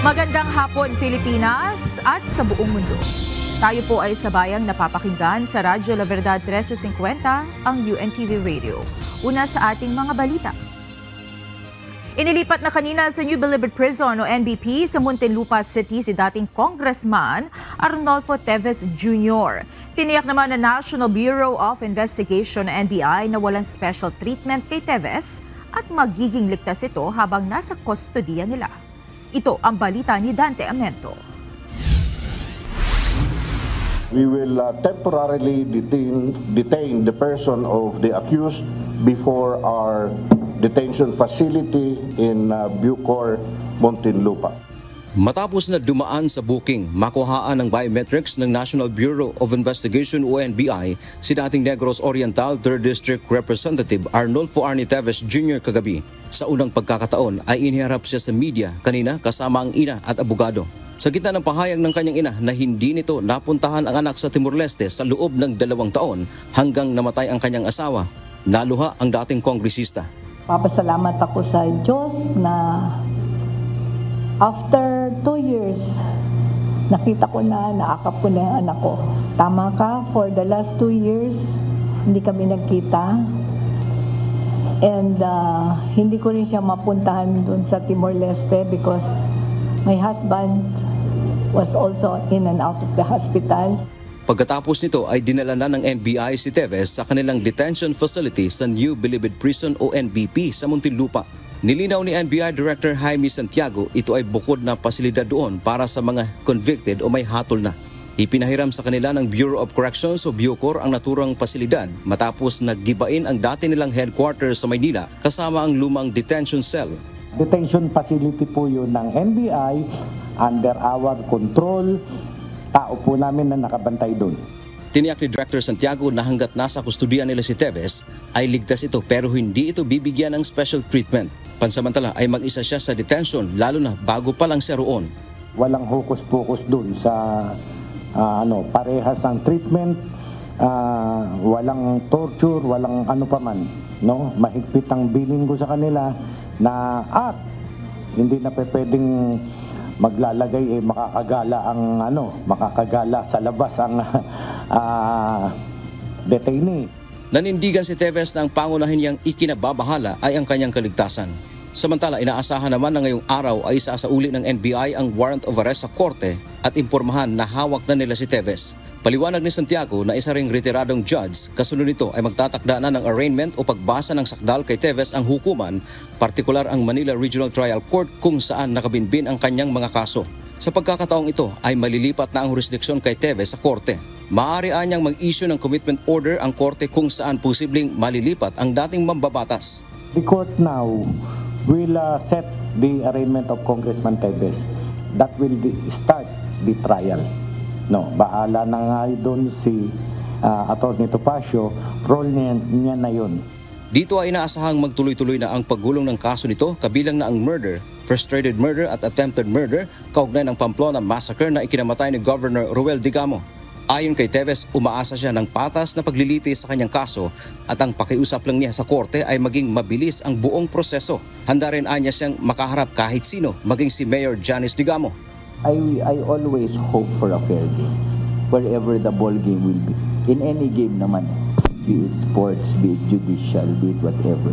Magandang hapon Pilipinas at sa buong mundo. Tayo po ay sabayang napapakinggan sa Radyo La Verdad 1350, ang UNTV Radio. Una sa ating mga balita. Inilipat na kanina sa New Bilibid Prison o NBP sa Muntinlupa City si dating Congressman Arnolfo Teves Jr. Tiniyak naman ng National Bureau of Investigation NBI na walang special treatment kay Teves at magiging ligtas ito habang nasa kustodiya nila. Ito ang balita ni Dante Amento. We will temporarily detain the person of the accused before our detention facility in Bucor, Muntinlupa. Matapos na dumaan sa booking, makuhaan ng biometrics ng National Bureau of Investigation o NBI si dating Negros Oriental 3rd District Representative Arnolfo Arnie Teves Jr. kagabi. Sa unang pagkakataon ay iniharap siya sa media kanina kasama ang ina at abogado. Sa gitna ng pahayag ng kanyang ina na hindi nito napuntahan ang anak sa Timor-Leste sa loob ng 2 taon hanggang namatay ang kanyang asawa, naluha ang dating kongresista. Papasalamat ako sa Diyos na after 2 years, nakita ko na, naakap ko na yung anak ko. Tama ka, for the last 2 years, hindi kami nagkita. And hindi ko rin siya mapuntahan dun sa Timor-Leste because my husband was also in and out of the hospital. Pagkatapos nito ay dinala na ng NBI si Teves sa kanilang detention facility sa New Bilibid Prison o NBP sa Muntinlupa. Nilinaw ni NBI Director Jaime Santiago ito ay bukod na pasilidad doon para sa mga convicted o may hatol na. Ipinahiram sa kanila ng Bureau of Corrections o Bucor ang naturang pasilidad matapos naggibain ang dati nilang headquarters sa Maynila kasama ang lumang detention cell. Detention facility po yun ng NBI under our control. Tao po namin na nakabantay doon. Tiniyak ni Director Santiago na hanggat nasa kustudiya nila si Teves ay ligtas ito pero hindi ito bibigyan ng special treatment. Pansamantala ay mag-isa siya sa detention lalo na bago pa lang siya roon. Walang hokus-pokus doon sa parehas ang treatment, walang torture, walang ano pa man. No? Mahigpit ang bilin ko sa kanila na hindi na pwedeng maglalagay makakagala sa labas ang detainee. Nanindigan si Teves na ang pangunahin niyang ikinababahala ay ang kanyang kaligtasan. Samantala, inaasahan naman na ngayong araw ay isasauli ng NBI ang warrant of arrest sa korte at impormahan na hawak na nila si Teves. Paliwanag ni Santiago na isa ring retiradong judge, kasunod nito ay magtatakda na ng arraignment o pagbasa ng sakdal kay Teves ang hukuman, partikular ang Manila Regional Trial Court kung saan nakabinbin ang kanyang mga kaso. Sa pagkakataong ito ay malilipat na ang jurisdiksyon kay Teves sa korte. Maaari niyang mag-issue ng commitment order ang korte kung saan posibleng malilipat ang dating mambabatas. The court now will set the arraignment of Congressman Teves. That will start the trial. No, bahala na nga doon si Atty. Topacio, role niya na yun. Dito ay inaasahang magtuloy-tuloy na ang paggulong ng kaso nito kabilang na ang murder, frustrated murder at attempted murder kaugnay ng Pamplona Massacre na ikinamatay ni Governor Roel Digamo. Ayon kay Teves, umaasa siya ng patas na paglilitis sa kanyang kaso at ang pakiusap lang niya sa korte ay maging mabilis ang buong proseso. Handa rin anya siyang makaharap kahit sino, maging si Mayor Janice Digamo. I always hope for a fair game, wherever the ball game will be. In any game naman, be it sports, be it judicial, be it whatever.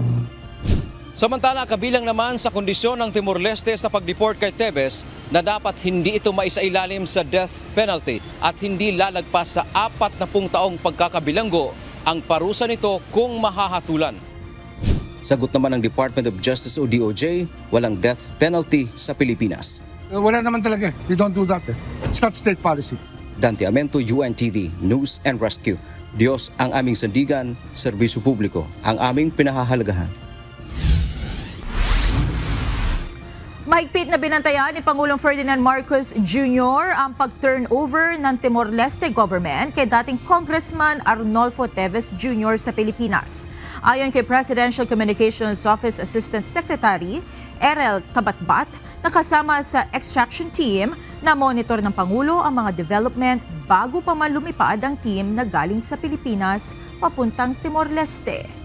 Samantala, kabilang naman sa kondisyon ng Timor-Leste sa pag-deport kay Teves na dapat hindi ito maisailalim sa death penalty at hindi lalagpas sa 40 taong pagkakabilanggo ang parusa nito kung mahahatulan. Sagot naman ng Department of Justice o DOJ, walang death penalty sa Pilipinas. Wala naman talaga. We don't do that. It's not state policy. Dante Amento, UNTV, News and Rescue. Diyos ang aming sandigan, serbisyo publiko ang aming pinahahalagahan. Mahigpit na binantayan ni Pangulong Ferdinand Marcos Jr. ang pag-turnover ng Timor-Leste government kay dating Congressman Arnolfo Teves Jr. sa Pilipinas. Ayon kay Presidential Communications Office Assistant Secretary Erel Cabatbat, nakasama sa extraction team na monitor ng Pangulo ang mga development bago pa man lumipad ang team na galing sa Pilipinas papuntang Timor-Leste.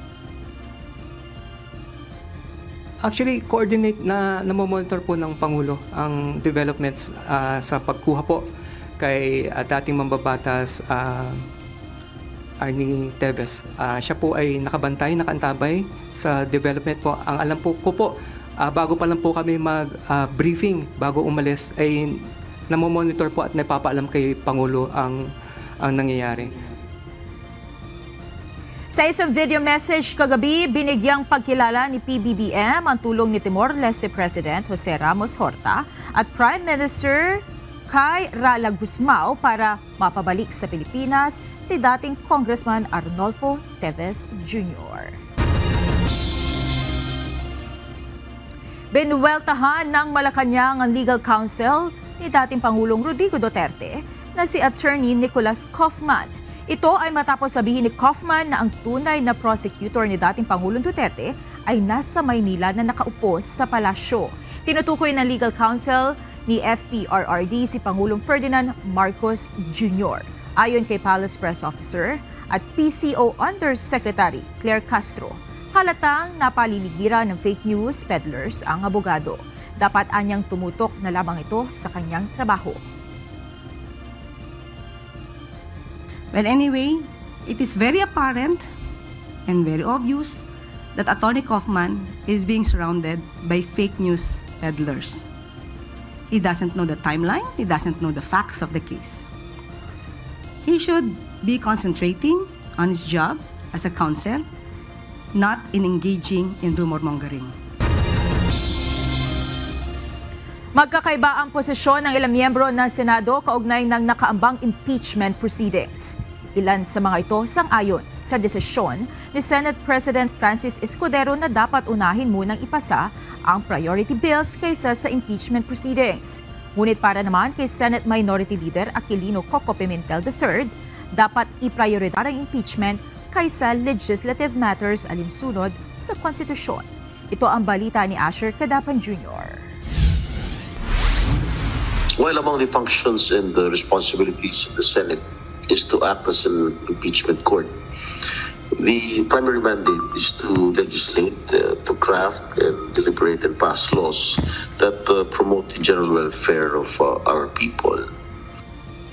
Actually, coordinate na namomonitor po ng Pangulo ang developments sa pagkuha po kay dating mambabatas Arnie Teves. Siya po ay nakabantay, nakaantabay sa development po. Ang alam po ko po, bago pa lang po kami mag-briefing, bago umalis, ay namomonitor po at napapaalam kay Pangulo ang nangyayari. Sa isang video message kagabi, binigyang pagkilala ni PBBM ang tulong ni Timor-Leste President Jose Ramos Horta at Prime Minister Kay Rala Gusmao para mapabalik sa Pilipinas si dating Congressman Arnolfo Teves Jr. Binuweltahan ng Malacanang ang legal counsel ni dating Pangulong Rodrigo Duterte na si Attorney Nicolas Kaufman. Ito ay matapos sabihin ni Kaufman na ang tunay na prosecutor ni dating Pangulong Duterte ay nasa Maynila na nakaupo sa palasyo. Tinutukoy ng legal counsel ni FPRRD si Pangulong Ferdinand Marcos Jr. Ayon kay Palace Press Officer at PCO Undersecretary Claire Castro, halatang napaliligiran ng fake news peddlers ang abogado. Dapat anyang tumutok na lamang ito sa kanyang trabaho. Well, anyway, it is very apparent and very obvious that Attorney Kaufman is being surrounded by fake news peddlers. He doesn't know the timeline, he doesn't know the facts of the case. He should be concentrating on his job as a counsel, not in engaging in rumor mongering. Magkakaiba ang posisyon ng ilang miyembro ng Senado kaugnay ng nakaambang impeachment proceedings. Ilan sa mga ito sang-ayon sa desisyon ni Senate President Francis Escudero na dapat unahin munang ipasa ang priority bills kaysa sa impeachment proceedings. Ngunit para naman kay Senate Minority Leader Aquilino Coco Pimentel III, dapat i-prioritize ang impeachment kaysa legislative matters alinsunod sa konstitusyon. Ito ang balita ni Asher Cadapan Jr. While among the functions and the responsibilities of the Senate is to act as an impeachment court, the primary mandate is to legislate, to craft and deliberate and pass laws that promote the general welfare of our people.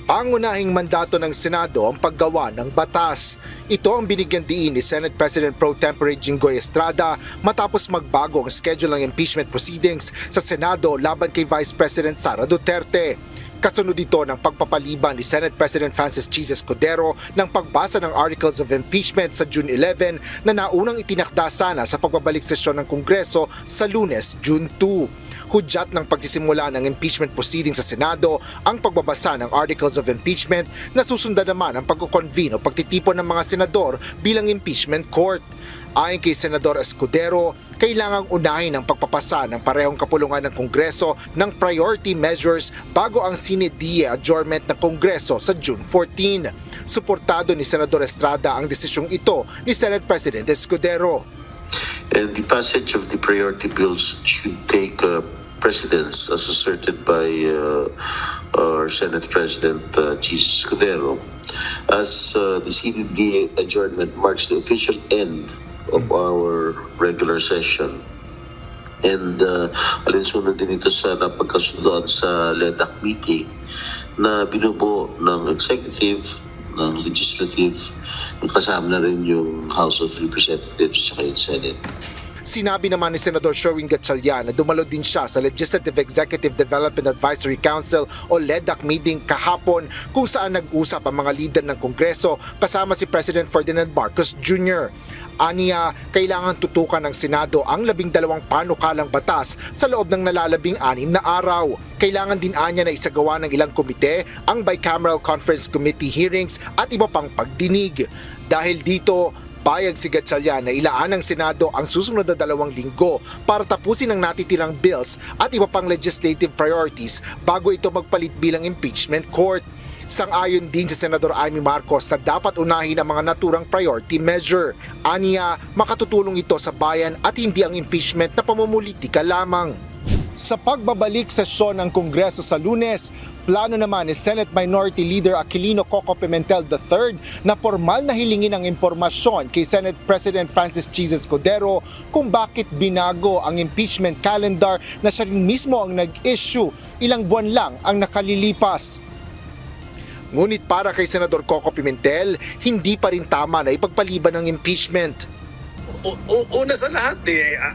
Pangunahing mandato ng Senado ang paggawa ng batas. Ito ang binigyan diin ni Senate President Pro Tempore Jinggoy Estrada matapos magbago ang schedule ng impeachment proceedings sa Senado laban kay Vice President Sara Duterte. Kasunod ito ng pagpapaliban ni Senate President Francis Chis Escudero ng pagbasa ng Articles of Impeachment sa June 11 na naunang itinakda sana sa pagbabalik sesyon ng Kongreso sa Lunes, June 2. Hudyat ng pagsisimula ng impeachment proceedings sa Senado ang pagbabasa ng Articles of Impeachment na susundan naman ang pagkukonvene o pagtitipon ng mga senador bilang impeachment court. Ayon kay Senador Escudero, kailangang unahin ang pagpapasa ng parehong kapulungan ng Kongreso ng priority measures bago ang sine die adjournment ng Kongreso sa June 14. Suportado ni Senador Estrada ang desisyong ito ni Senate President Escudero. And the passage of the priority bills should take precedence as asserted by our Senate President Chis Escudero, as the CDD adjournment marks the official end of our regular session. And alinsunod din ito sa napagkasundoan sa LEDAC meeting na binubuo ng executive, ng legislative, kasama na rin yung House of Representatives at Senate. Sinabi naman ni Senador Sherwin Gatchalian na dumalo din siya sa Legislative Executive Development Advisory Council o LEDAC meeting kahapon kung saan nag-usap ang mga leader ng Kongreso kasama si President Ferdinand Marcos Jr. Aniya, kailangan tutukan ng Senado ang 12 panukalang batas sa loob ng nalalabing 6 na araw. Kailangan din anya na isagawa ng ilang komite ang Bicameral Conference Committee hearings at iba pang pagdinig. Dahil dito, payag si Gatchalian na ilaan ng Senado ang susunod na 2 linggo para tapusin ang natitirang bills at iba pang legislative priorities bago ito magpalit bilang impeachment court. Sang-ayon din si Senador Amy Marcos na dapat unahin ang mga naturang priority measure. Aniya, makatutulong ito sa bayan at hindi ang impeachment na pamumulitika lamang. Sa pagbabalik sesyon ng Kongreso sa Lunes, plano naman ni Senate Minority Leader Aquilino Coco Pimentel III na formal na hilingin ang impormasyon kay Senate President Francis Jesus Cordero kung bakit binago ang impeachment calendar na siya rin mismo ang nag-issue ilang buwan lang ang nakalilipas. Ngunit para kay Senador Coco Pimentel, hindi pa rin tama na ipagpaliban ng impeachment. Una sa lahat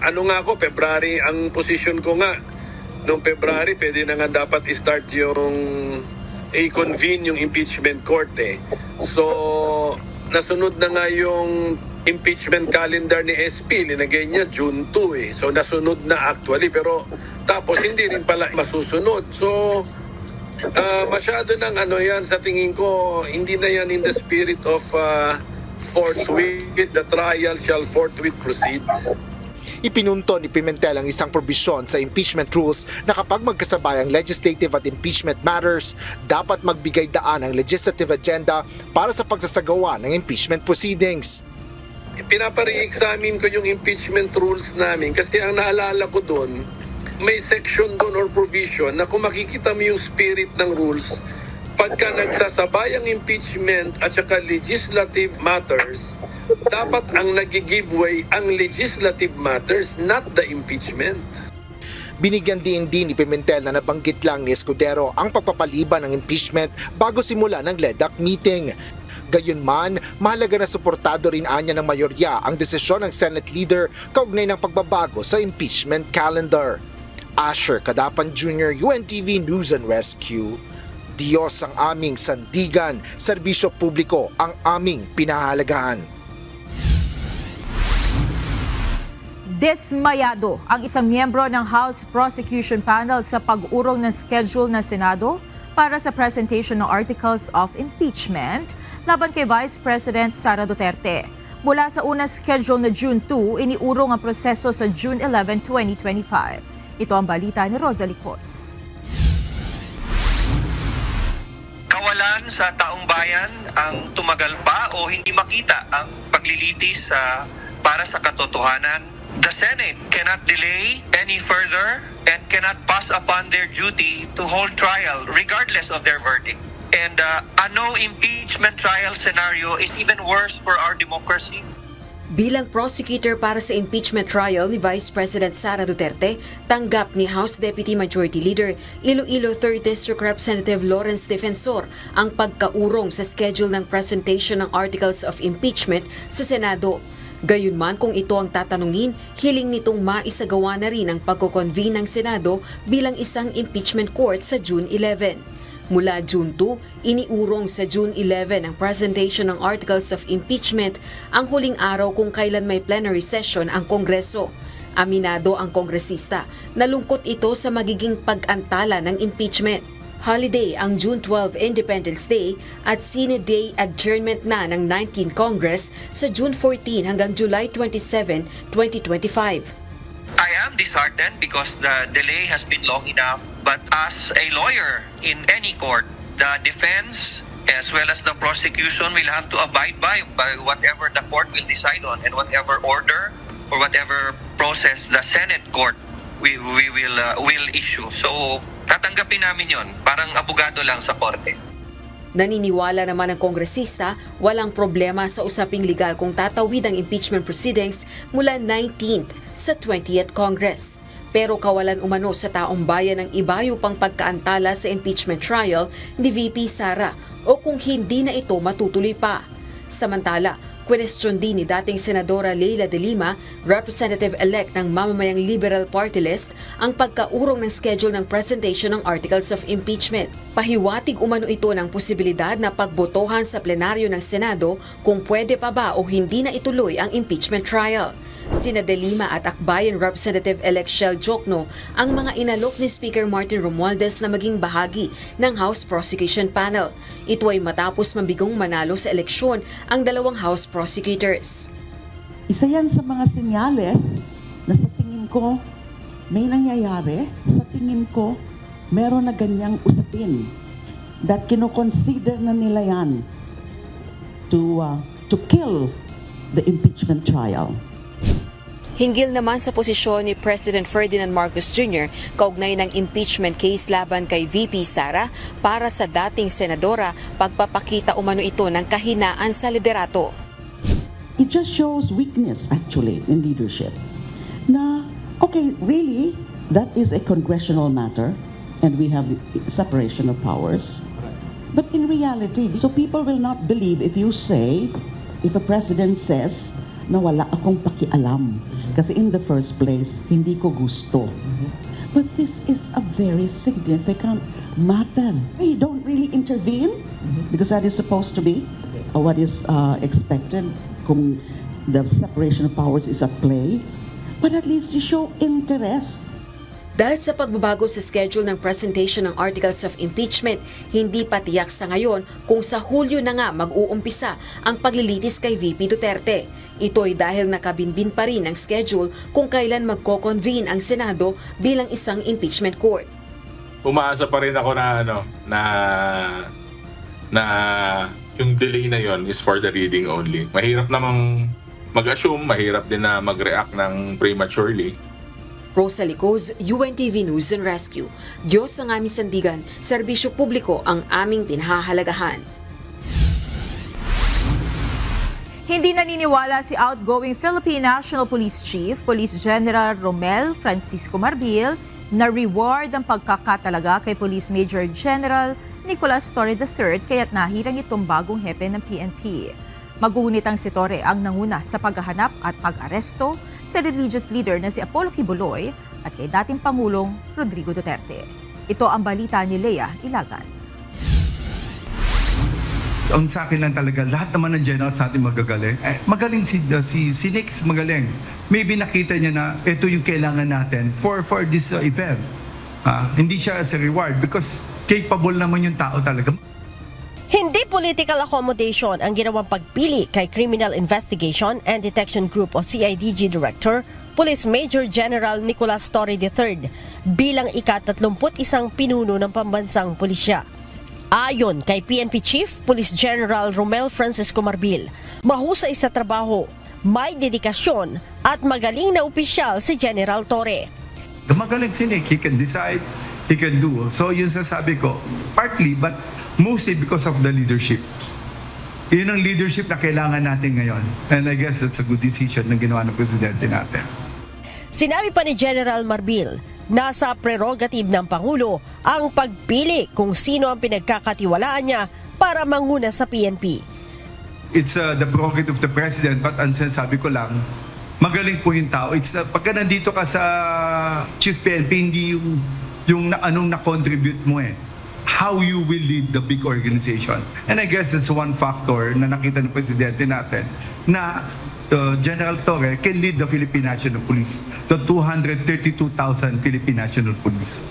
ano nga ako, February, ang position ko nga, noong February, pwede na nga dapat i-start yung i-convene yung impeachment court So, nasunod na nga yung impeachment calendar ni SP, linagay niya June 2 So, nasunod na actually, pero tapos hindi rin pala masusunod. So, masyado ng ano yan, sa tingin ko, hindi na yan in the spirit of forthwith, the trial shall forthwith proceed. Ipinunto ni Pimentel ang isang probisyon sa impeachment rules na kapag magkasabay ang legislative at impeachment matters, dapat magbigay daan ang legislative agenda para sa pagsasagawa ng impeachment proceedings. Pinapare-examine ko yung impeachment rules namin kasi ang naalala ko doon, may section doon or provision na kung makikita mo yung spirit ng rules, pagka nagsasabay ang impeachment at saka legislative matters, dapat ang nag-give way ang legislative matters, not the impeachment. Binigyan din ni Pimentel na nabanggit lang ni Escudero ang pagpapaliban ng impeachment bago simula ng LEDAC meeting. Gayunman, mahalaga na suportado rin anya ng mayorya ang desisyon ng Senate leader kaugnay ng pagbabago sa impeachment calendar. Asher Cadapan Jr., UNTV News and Rescue. Diyos ang aming sandigan, serbisyo publiko ang aming pinahalagahan. Dismayado ang isang miyembro ng House Prosecution Panel sa pag-urong ng schedule ng Senado para sa presentation ng Articles of Impeachment laban kay Vice President Sara Duterte. Mula sa unang schedule na June 2, iniurong ang proseso sa June 11, 2025. Ito ang balita ni Rosalie Cos. Kawalan sa taong bayan ang tumagal pa o hindi makita ang paglilitis para sa katotohanan. The Senate cannot delay any further and cannot pass upon their duty to hold trial regardless of their verdict. And a no impeachment trial scenario is even worse for our democracy. Bilang prosecutor para sa impeachment trial ni Vice President Sara Duterte, tanggap ni House Deputy Majority Leader Iloilo 3rd District Representative Lawrence Defensor ang pagkaurong sa schedule ng presentation ng Articles of Impeachment sa Senado. Gayunman kung ito ang tatanungin, hiling nitong maisagawa na rin ang pagko-convene ng Senado bilang isang impeachment court sa June 11. Mula June 2, iniurong sa June 11 ang presentation ng Articles of Impeachment, ang huling araw kung kailan may plenary session ang Kongreso. Aminado ang kongresista, nalungkot ito sa magiging pag-antala ng impeachment. Holiday ang June 12 Independence Day at Senate Day adjournment na ng 19th Congress sa June 14 hanggang July 27, 2025. I am disheartened because the delay has been long enough, but as a lawyer in any court, the defense as well as the prosecution will have to abide by whatever the court will decide on and whatever order or whatever process the Senate court will issue. So tatanggapin namin yon, parang abogado lang sa korte. Naniniwala naman ang kongresista, walang problema sa usaping legal kung tatawid ang impeachment proceedings mula 19th sa 20th Congress. Pero kawalan umano sa taong bayan ang ibayo pang pagkaantala sa impeachment trial ni VP Sara o kung hindi na ito matutuloy pa. Samantala, Question din ni dating Senadora Leila de Lima, representative-elect ng mamamayang Liberal Party List, ang pagkaurong ng schedule ng presentation ng Articles of Impeachment. Pahiwatig umano ito ng posibilidad na pagbotohan sa plenaryo ng Senado kung pwede pa ba o hindi na ituloy ang impeachment trial. Sina de Lima at Akbayan Representative-elect Shell Jokno ang mga inalok ni Speaker Martin Romualdez na maging bahagi ng House Prosecution Panel. Ito ay matapos mabigong manalo sa eleksyon ang dalawang House prosecutors. Isa yan sa mga senyales na sa tingin ko may nangyayari, sa tingin ko meron na ganyang usapin that kinoconsider na nila yan to kill the impeachment trial. Hinggil naman sa posisyon ni President Ferdinand Marcos Jr. kaugnay ng impeachment case laban kay VP Sara para sa dating senadora, pagpapakita umano ito ng kahinaan sa liderato. It just shows weakness actually in leadership. Na, okay, really, that is a congressional matter and we have separation of powers. But in reality, so people will not believe if you say, if a president says, na wala akong pakialam. Kasi in the first place, hindi ko gusto. But this is a very significant matter. You don't really intervene because that is supposed to be what is expected kung the separation of powers is at play. But at least you show interest. Dahil sa pagbabago sa schedule ng presentation ng articles of impeachment, hindi pa tiyak sa ngayon kung sa Hulyo na nga mag-uumpisa ang paglilitis kay VP Duterte. Ito'y dahil nakabinbin pa rin ang schedule kung kailan magko-convene ang Senado bilang isang impeachment court. Umaasa pa rin ako na yung delay na yon is for the reading only. Mahirap namang mag-assume, mahirap din na mag-react ng prematurely. Rosalie Coz, UNTV News and Rescue. Diyos ang aming sandigan, serbisyo publiko ang aming pinahahalagahan. Hindi naniniwala si outgoing Philippine National Police Chief, Police General Romel Francisco Marbil, na reward ang pagkakatalaga kay Police Major General Nicolas Torre III kaya't nahirang itong bagong hepe ng PNP. Magunit ang si Torre ang nanguna sa paghahanap at pag-aresto sa religious leader na si Apollo Kibuloy at kay dating Pangulong Rodrigo Duterte. Ito ang balita ni Lea Ilagan. Ang sa akin lang talaga, lahat naman ng general sa atin magagaling. Magaling si Nix, magaling. Maybe nakita niya na ito yung kailangan natin for this event. Hindi siya as a reward because capable naman yung tao talaga. Hindi political accommodation ang ginawang pagpili kay Criminal Investigation and Detection Group o CIDG Director, Police Major General Nicolas Torre III bilang ika-31 pinuno ng pambansang pulisya. Ayon kay PNP Chief Police General Romel Francisco Marbil, mahusay sa trabaho, may dedikasyon at magaling na opisyal si General Torre. Magaling si Nick, he can decide, he can do. So yun sasabi ko, partly but mostly because of the leadership. Yun ang leadership na kailangan natin ngayon. And I guess that's a good decision na ginawa ng presidente natin. Sinabi pa ni General Marbil, nasa prerogative ng Pangulo ang pagpili kung sino ang pinagkakatiwalaan niya para manguna sa PNP. It's the prerogative of the president but ang sinasabi ko lang, magaling po yung tao. It's pagka nandito ka sa Chief PNP, hindi yung anong na-contribute mo how you will lead the big organization. And I guess that's one factor na nakita ng presidente natin na General Torre can lead the Philippine National Police, the 232,000 Philippine National Police.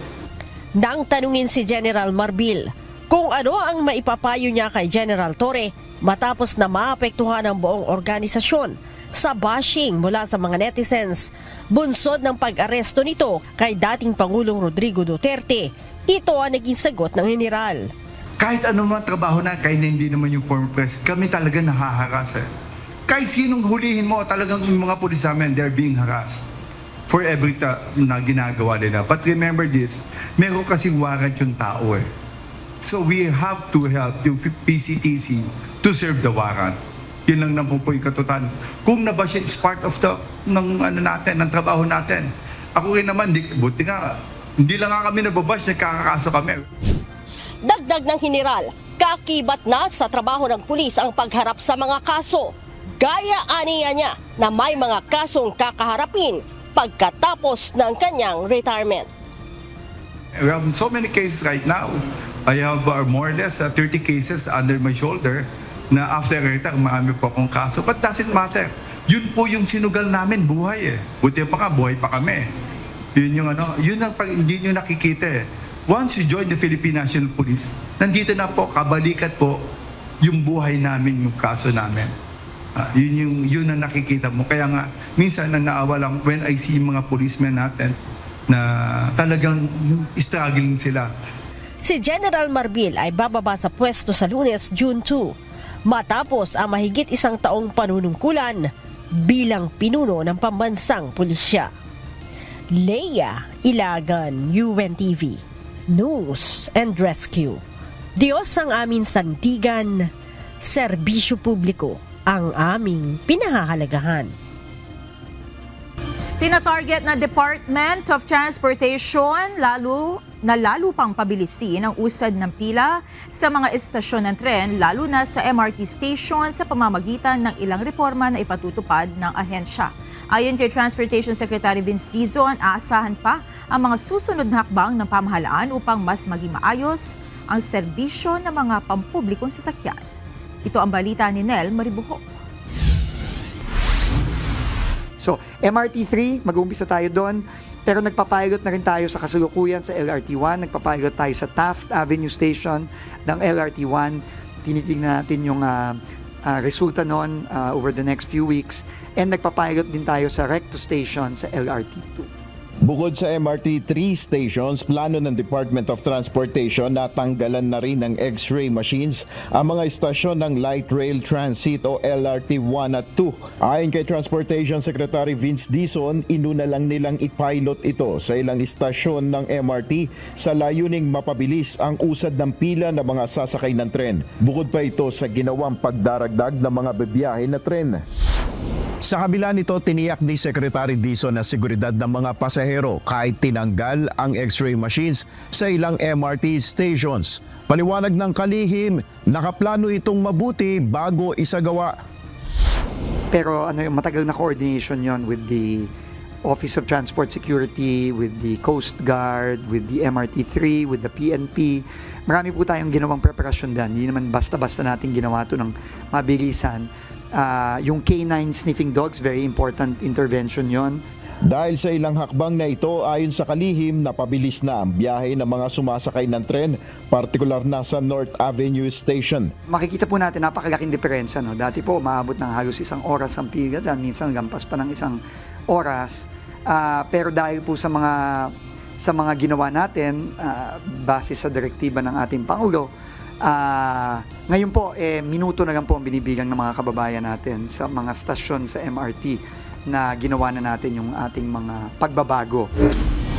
Nang tanungin si General Marbil kung ano ang maipapayo niya kay General Torre matapos na maapektuhan ang buong organisasyon sa bashing mula sa mga netizens, bunsod ng pag-aresto nito kay dating Pangulong Rodrigo Duterte, ito ang naging sagot ng general. Kahit anong trabaho na, kahit hindi naman yung former president, kami talaga nahaharas. Kahit sinong hulihin mo, talagang yung mga pulis namin, they're being harassed for every na ginagawa nila. But remember this, meron kasing warrant yung tao So we have to help yung PCTC to serve the warrant. Yun lang naman po yung katotohanan. Kung nabash, it's part of ng trabaho natin. Ako rin naman, buti nga, hindi lang nga kami nababash, nagkakakaso kami. Dagdag ng general, kakibat na sa trabaho ng pulis ang pagharap sa mga kaso. Gaya aniya niya na may mga kasong kakaharapin pagkatapos ng kanyang retirement. We have so many cases right now. I have more or less 30 cases under my shoulder na after retire, marami po akong kaso. But doesn't matter. Yun po yung sinugal namin, buhay Buti pa nga, buhay pa kami. Yun yung yun ang hindi nyo nakikita Once you join the Philippine National Police, nandito na po, kabalikat po, yung buhay namin, yung kaso namin. Yun ang nakikita mo. Kaya nga, minsan nang naawa lang when I see mga policemen natin na talagang struggling sila. Si General Marbil ay bababa sa pwesto sa Lunes, June 2. Matapos ang mahigit 1 taong panunungkulan bilang pinuno ng pambansang pulisya. Leia Ilagan, UNTV, News and Rescue. Diyos ang aming sandigan, serbisyo publiko ang aming pinahahalagahan. Tina-target na Department of Transportation lalo pang pabilisin ang usad ng pila sa mga estasyon ng tren, lalo na sa MRT station sa pamamagitan ng ilang reforma na ipatutupad ng ahensya. Ayon kay Transportation Secretary Vince Dizon, aasahan pa ang mga susunod na hakbang ng pamahalaan upang mas maging maayos ang serbisyo ng mga pampublikong sasakyan. Ito ang balita ni Nel Maribuhok. So, MRT3, mag-uumpisa tayo doon. Pero nagpapilot na rin tayo sa kasalukuyan sa LRT1. Nagpapilot tayo sa Taft Avenue Station ng LRT1. Tinitingnan natin yung resulta noon over the next few weeks. And nagpapilot din tayo sa Recto Station sa LRT2. Bukod sa MRT3 stations, plano ng Department of Transportation na tanggalan na rin ng X-ray machines ang mga istasyon ng Light Rail Transit o LRT 1 at 2. Ayon kay Transportation Secretary Vince Dizon, inuna lang nilang ipilot ito sa ilang istasyon ng MRT sa layuning mapabilis ang usad ng pila ng mga sasakay ng tren. Bukod pa ito sa ginawang pagdaragdag ng mga bibiyahe na tren. Sa kabila nito, tiniyak ni Secretary Dizon na seguridad ng mga pasahero kahit tinanggal ang X-ray machines sa ilang MRT stations. Paliwanag ng kalihim, nakaplano itong mabuti bago isagawa. Pero matagal na coordination yon with the Office of Transport Security, with the Coast Guard, with the MRT3, with the PNP. Marami po tayong ginawang preparasyon dyan. Hindi naman basta-basta natin ginawa ito ng mabilisan. Yung K9 sniffing dogs, very important intervention yon. Dahil sa ilang hakbang na ito, ayon sa kalihim, napabilis na ang biyahe ng mga sumasakay ng tren, partikular na sa North Avenue Station. Makikita po natin napakalaking diferensya. No? Dati po, maabot ng halos 1 oras ang pila dyan, minsan lampas pa ng 1 oras. Pero dahil po sa mga ginawa natin, base sa direktiba ng ating Pangulo, ngayon po, minuto na lang po ang binibigang ng mga kababayan natin sa mga stasyon sa MRT na ginawa na natin yung ating mga pagbabago.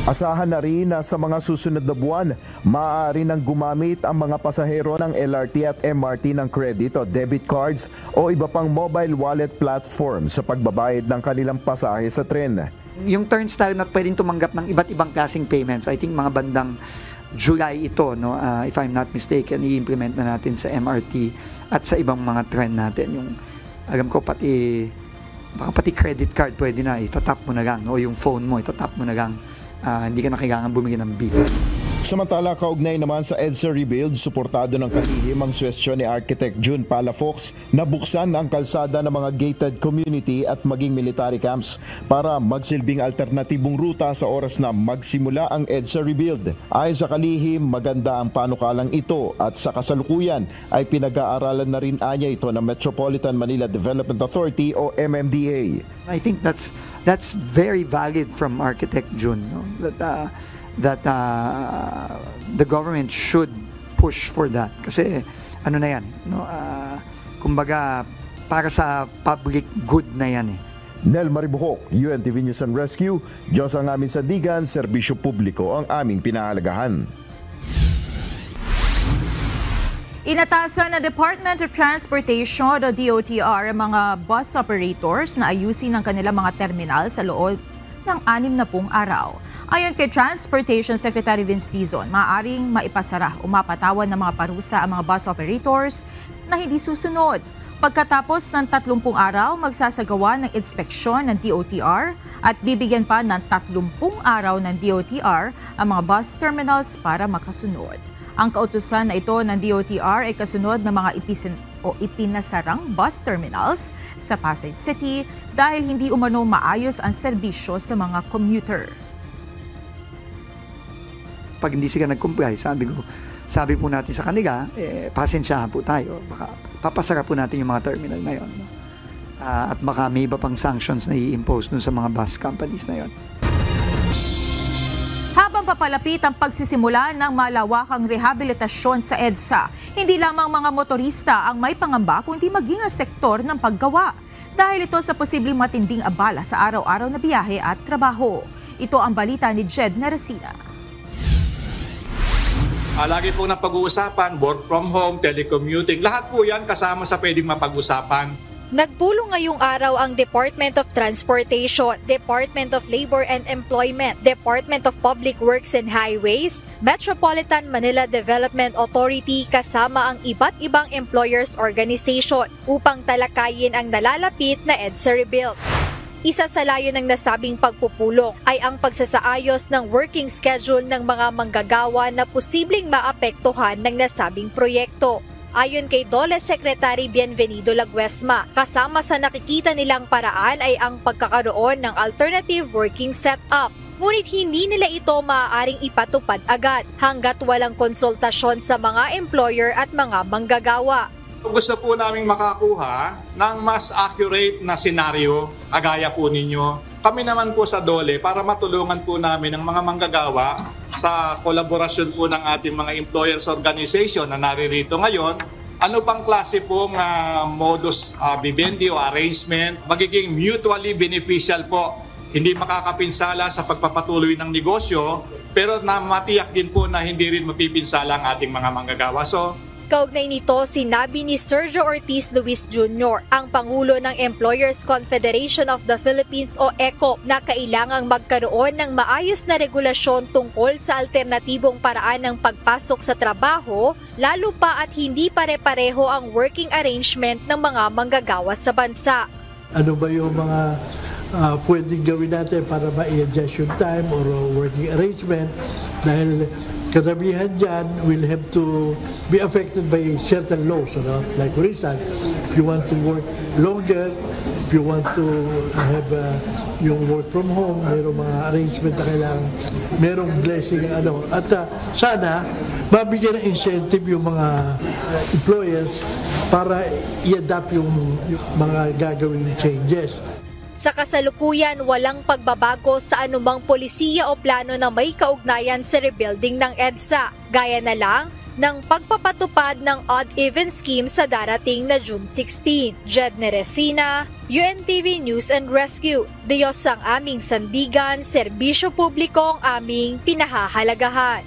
Asahan na rin na sa mga susunod na buwan, maaari nang gumamit ang mga pasahero ng LRT at MRT ng credit o debit cards o iba pang mobile wallet platform sa pagbabayad ng kanilang pasahe sa tren. Yung turnstile na pwedeng tumanggap ng iba't ibang klaseng payments, I think mga bandang July ito, no? If I'm not mistaken, i-implement na natin sa MRT at sa ibang mga tren natin. Yung, alam ko, pati credit card pwede na, itatap mo na lang. O yung phone mo, itatap mo na lang. Hindi ka na kailangan bumili ng bill. Samantala, kaugnay naman sa EDSA Rebuild, suportado ng kalihim ang suwestyon ni Architect June Palafox na buksan ang kalsada ng mga gated community at maging military camps para magsilbing alternatibong ruta sa oras na magsimula ang EDSA Rebuild. Ayon sa kalihim, maganda ang panukalang ito at sa kasalukuyan ay pinag-aaralan na rin anya ito ng Metropolitan Manila Development Authority o MMDA. I think that's very valid from Architect June, no? That the government should push for that kasi ano na yan, no? Kumbaga para sa public good na yan. Nel Maribuhok, UNTV News and Rescue. Diyos ang aming sandigan, serbisyo publiko ang aming pinahalagahan. Inatasan na Department of Transportation o DOTR ang mga bus operators na ayusin ang kanilang mga terminal sa loob ng 60 araw. Ayon kay Transportation Secretary Vince Dizon, maaaring maipasara o mapatawan ng mga parusa ang mga bus operators na hindi susunod. Pagkatapos ng 30 araw, magsasagawa ng inspeksyon ng DOTR at bibigyan pa ng 30 araw ng DOTR ang mga bus terminals para makasunod. Ang kautusan na ito ng DOTR ay kasunod ng mga ipinasarang bus terminals sa Pasay City dahil hindi umano maayos ang serbisyo sa mga commuter. Pag hindi sila nag-comply, sabi po natin sa kanila, pasensyahan po tayo. Baka papasara po natin yung mga terminal na yun. No? At baka may iba pang sanctions na i-impose dun sa mga bus companies na yun. Habang papalapit ang pagsisimula ng malawakang rehabilitasyon sa EDSA, hindi lamang mga motorista ang may pangamba kundi maging ang sektor ng paggawa. dahil ito sa posibleng matinding abala sa araw-araw na biyahe at trabaho. Ito ang balita ni Jed Neresina. Lagi po na pag-uusapan, work from home, telecommuting, lahat po yan kasama sa pwedeng mapag-usapan. Nagpulong ngayong araw ang Department of Transportation, Department of Labor and Employment, Department of Public Works and Highways, Metropolitan Manila Development Authority kasama ang iba't ibang employers organization upang talakayin ang nalalapit na EDSA rebuild. Isa sa layo ng nasabing pagpupulong ay ang pagsasaayos ng working schedule ng mga manggagawa na posibleng maapektuhan ng nasabing proyekto. Ayon kay DOLE Secretary Bienvenido Laguesma, kasama sa nakikita nilang paraan ay ang pagkakaroon ng alternative working setup. Ngunit hindi nila ito maaaring ipatupad agad hanggat walang konsultasyon sa mga employer at mga manggagawa. Gusto po naming makakuha ng mas accurate na senaryo, kagaya po ninyo. Kami naman po sa DOLE para matulungan po namin ang mga manggagawa sa kolaborasyon po ng ating mga employers organization na naririto ngayon, ano pang klase pong modus vivendi o arrangement magiging mutually beneficial po. Hindi makakapinsala sa pagpapatuloy ng negosyo, pero matiyak din po na hindi rin mapipinsala ang ating mga manggagawa. Kaugnay nito, sinabi ni Sergio Ortiz Luis Jr., ang Pangulo ng Employers Confederation of the Philippines o ECO, na kailangang magkaroon ng maayos na regulasyon tungkol sa alternatibong paraan ng pagpasok sa trabaho, lalo pa at hindi pare-pareho ang working arrangement ng mga manggagawa sa bansa. Ano ba yung mga pwedeng gawin natin para ma-adjust yung time or working arrangement? Dahil karamihan dyan will have to be affected by certain laws. Like for instance, if you want to work longer, if you want to have yung work from home, mayroong mga arrangement na kailangan, mayroong blessing. At sana, mabigyan ng incentive yung mga employers para i-adapt yung mga gagawing changes. Sa kasalukuyan, walang pagbabago sa anumang polisiya o plano na may kaugnayan sa rebuilding ng EDSA, gaya na lang ng pagpapatupad ng odd-even scheme sa darating na June 16. Jed Neresina, UNTV News and Rescue. Diyos ang aming sandigan, serbisyo publiko ang aming pinahahalagahan.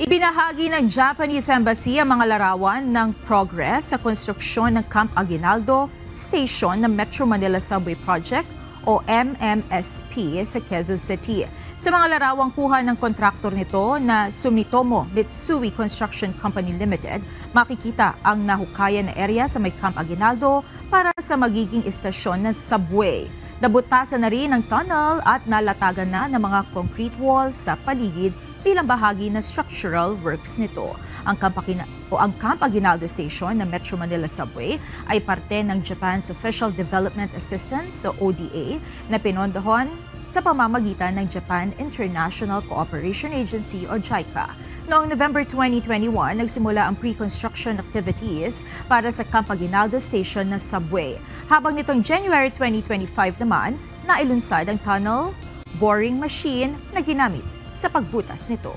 Ibinahagi ng Japanese Embassy ang mga larawan ng progress sa konstruksyon ng Camp Aguinaldo Station ng Metro Manila Subway Project o MMSP sa Quezon City. Sa mga larawang kuha ng kontraktor nito na Sumitomo Mitsui Construction Company Limited, makikita ang nahukayan na area sa may Camp Aguinaldo para sa magiging istasyon ng subway. Nabutasan na rin ang tunnel at nalatagan na ng mga concrete walls sa paligid bilang bahagi ng structural works nito. Ang Camp Aguinaldo Station ng Metro Manila Subway ay parte ng Japan's Official Development Assistance o ODA na pinondohan sa pamamagitan ng Japan International Cooperation Agency o JICA. Noong November 2021, nagsimula ang pre-construction activities para sa Camp Aguinaldo Station ng subway. Habang nitong January 2025 naman, nailunsad ang tunnel boring machine na ginamit sa pagbutas nito.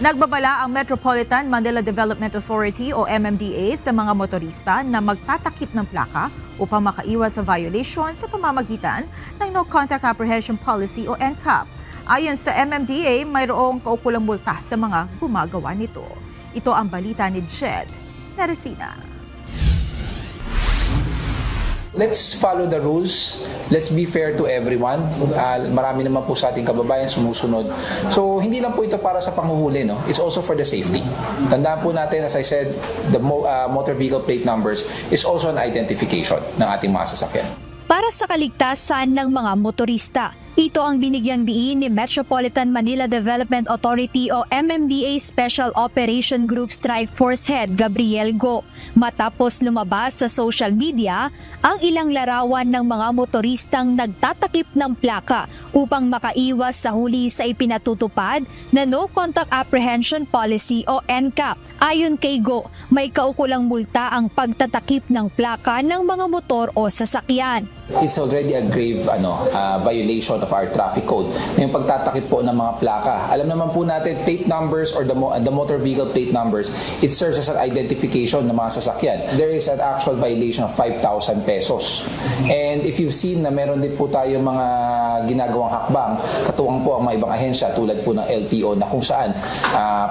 Nagbabala ang Metropolitan Manila Development Authority o MMDA sa mga motorista na magtatakip ng plaka upang makaiwas sa violation sa pamamagitan ng No Contact Apprehension Policy o NCAP. Ayon sa MMDA, mayroong kaukulang multa sa mga gumagawa nito. Ito ang balita ni Jed Neresina. Let's follow the rules. Let's be fair to everyone. Marami naman po sa ating kababayan sumusunod. So, hindi lang po ito para sa panghuhuli, no? It's also for the safety. Tandaan po natin, as I said, the motor vehicle plate numbers is also an identification ng ating mga sasakyan. Para sa kaligtasan ng mga motorista, ito ang binigyang diin ni Metropolitan Manila Development Authority o MMDA Special Operation Group Strike Force Head Gabriel Go matapos lumabas sa social media ang ilang larawan ng mga motoristang nagtatakip ng plaka upang makaiwas sa huli sa ipinatutupad na No Contact Apprehension Policy o NCAP. Ayon kay Go, may kaukulang multa ang pagtatakip ng plaka ng mga motor o sasakyan. It's already a grave violation of our traffic code. Yung pagtatakip po ng mga plaka. Alam naman po natin, plate numbers or the motor vehicle plate numbers, it serves as an identification ng mga sasakyan. There is an actual violation of 5,000 pesos. And if you've seen na meron din po tayo mga ginagawang hakbang, katuwang po ang mga ibang ahensya tulad po ng LTO na kung saan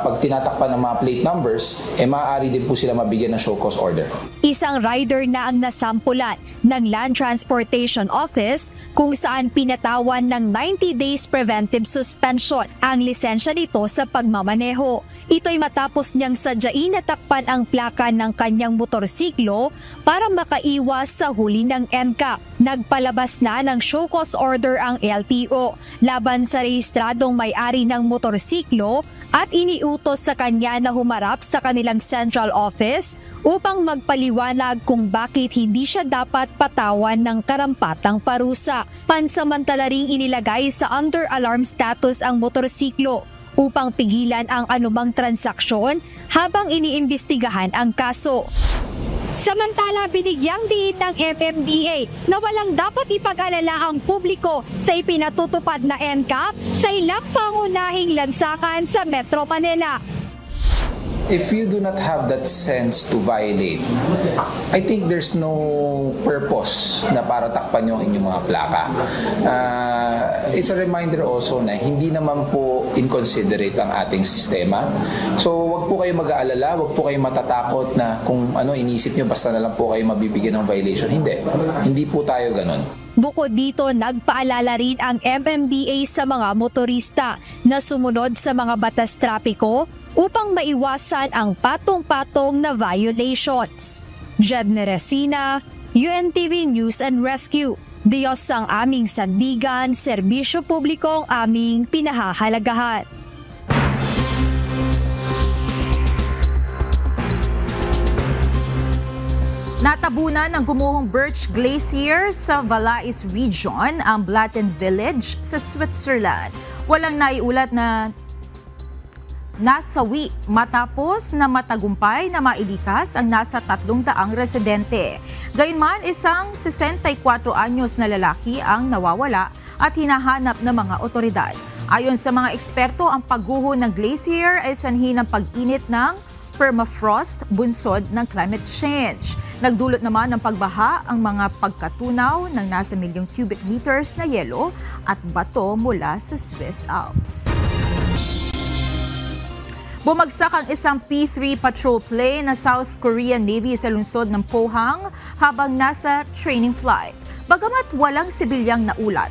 pag tinatakpan ng mga plate numbers, maaari din po sila mabigyan ng show cause order. Isang rider na ang nasampulan ng Land Transportation Office kung saan pinatawan ng 90 days preventive suspension ang lisensya nito sa pagmamaneho. Ito'y matapos niyang sadyain na takpan ang plaka ng kanyang motorsiklo para makaiwas sa huli ng NCAP. Nagpalabas na ng show cause order ang LTO laban sa rehistradong may-ari ng motorsiklo at iniutos sa kanya na humarap sa kanilang central office upang magpaliwanag kung bakit hindi siya dapat patawan ng karampatang parusa. Pansamantala ring inilagay sa under alarm status ang motorsiklo upang pigilan ang anumang transaksyon habang iniimbestigahan ang kaso. Samantala, binigyang diin ng MMDA na walang dapat ipag-alala ang publiko sa ipinatutupad na NCAP sa ilang pangunahing lansangan sa Metro Manila. If you do not have that sense to violate, I think there's no purpose na para takpan yung inyong mga plaka. It's a reminder also na hindi naman po inconsiderate ang ating sistema. So wag po kayo mag-aalala, wag po kayo matatakot na kung ano iniisip nyo basta na lang po kayo mabibigyan ng violation. Hindi po tayo ganun. Bukod dito, nagpaalala rin ang MMDA sa mga motorista na sumunod sa mga batas trapiko upang maiwasan ang patong-patong na violations. Jedne Resina, UNTV News and Rescue. Diyos ang aming sandigan, serbisyo publiko ang aming pinahahalagahan. Natabunan ng gumuhong Birch Glacier sa Valais Region ang Blatten Village sa Switzerland. Walang naiulat na nasawi matapos na matagumpay na mailikas ang nasa 300 residente. Gayunman, isang 64 anyos na lalaki ang nawawala at hinahanap ng mga otoridad. Ayon sa mga eksperto, ang pagguho ng glacier ay sanhi ng pag-init ng permafrost bunsod ng climate change. Nagdulot naman ng pagbaha ang mga pagkatunaw ng nasa milyong cubic meters na yelo at bato mula sa Swiss Alps. Bumagsak ang isang P-3 patrol plane ng South Korean Navy sa lungsod ng Pohang habang nasa training flight. Bagamat walang sibilyang naulat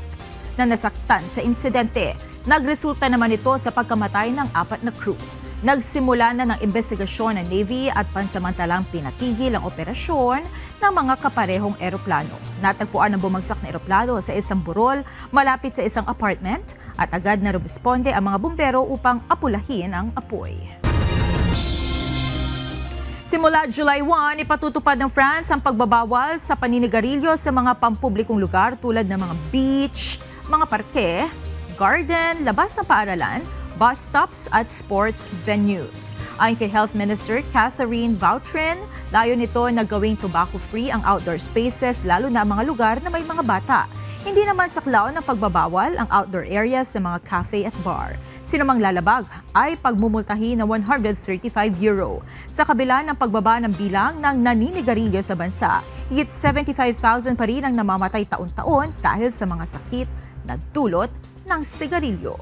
na nasaktan sa insidente, nagresulta naman ito sa pagkamatay ng 4 na crew. Nagsimula na ng investigasyon ng Navy at pansamantalang pinatigil ang operasyon ng mga kaparehong eroplano. Natagpuan ang bumagsak na eroplano sa isang burol malapit sa isang apartment at agad na rumisponde ang mga bumbero upang apulahin ang apoy. Simula July 1, ipatutupad ng France ang pagbabawal sa paninigarilyo sa mga pampublikong lugar tulad ng mga beach, mga parke, garden, labas ng paaralan, bus stops at sports venues. Ayon kay Health Minister Catherine Vautrin, layo nito na gawing tobacco-free ang outdoor spaces lalo na mga lugar na may mga bata. Hindi naman saklaw ng pagbabawal ang outdoor areas sa mga cafe at bar. Sinumang lalabag ay pagmumultahin ng €135. Sa kabila ng pagbaba ng bilang ng naninigarilyo sa bansa, higit 75,000 pa rin ang namamatay taon-taon dahil sa mga sakit na dulot ng sigarilyo.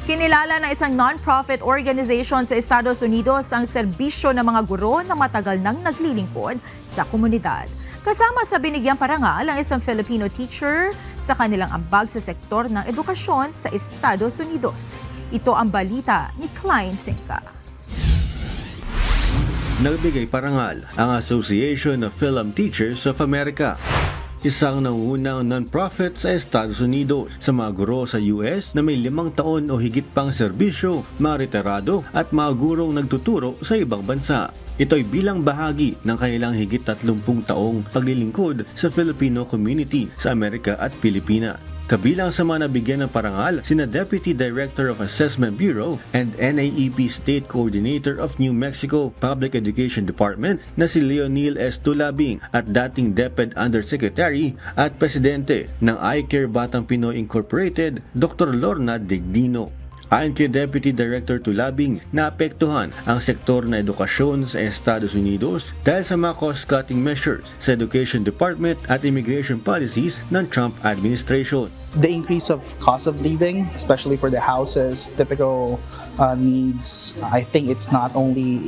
Kinilala na isang non-profit organization sa Estados Unidos ang serbisyo ng mga guro na matagal nang naglilingkod sa komunidad. Kasama sa binigyang parangal ang isang Filipino teacher sa kanilang ambag sa sektor ng edukasyon sa Estados Unidos. Ito ang balita ni Klein Sinca. Nagbigay parangal ang Association of Film Teachers of America, isang nangungunang non-profit sa Estados Unidos sa mga guro sa US na may 5 taon o higit pang serbisyo, mga retirado at mga gurong nagtuturo sa ibang bansa. Ito'y bilang bahagi ng kanilang higit 30 taong paglilingkod sa Filipino community sa Amerika at Pilipinas. Kabilang sa mga nabigyan ng parangal sina Deputy Director of Assessment Bureau and NAEP State Coordinator of New Mexico Public Education Department na si Leonil S. Tulabing at dating DepEd Undersecretary at Presidente ng iCare Batang Pinoy Incorporated, Dr. Lorna Digdino. Ayon kay Deputy Director Tulabing, naapektuhan ang sektor na edukasyon sa Estados Unidos dahil sa mga cost-cutting measures sa Education Department at immigration policies ng Trump administration. The increase of cost of living, especially for the houses, typical needs, I think it's not only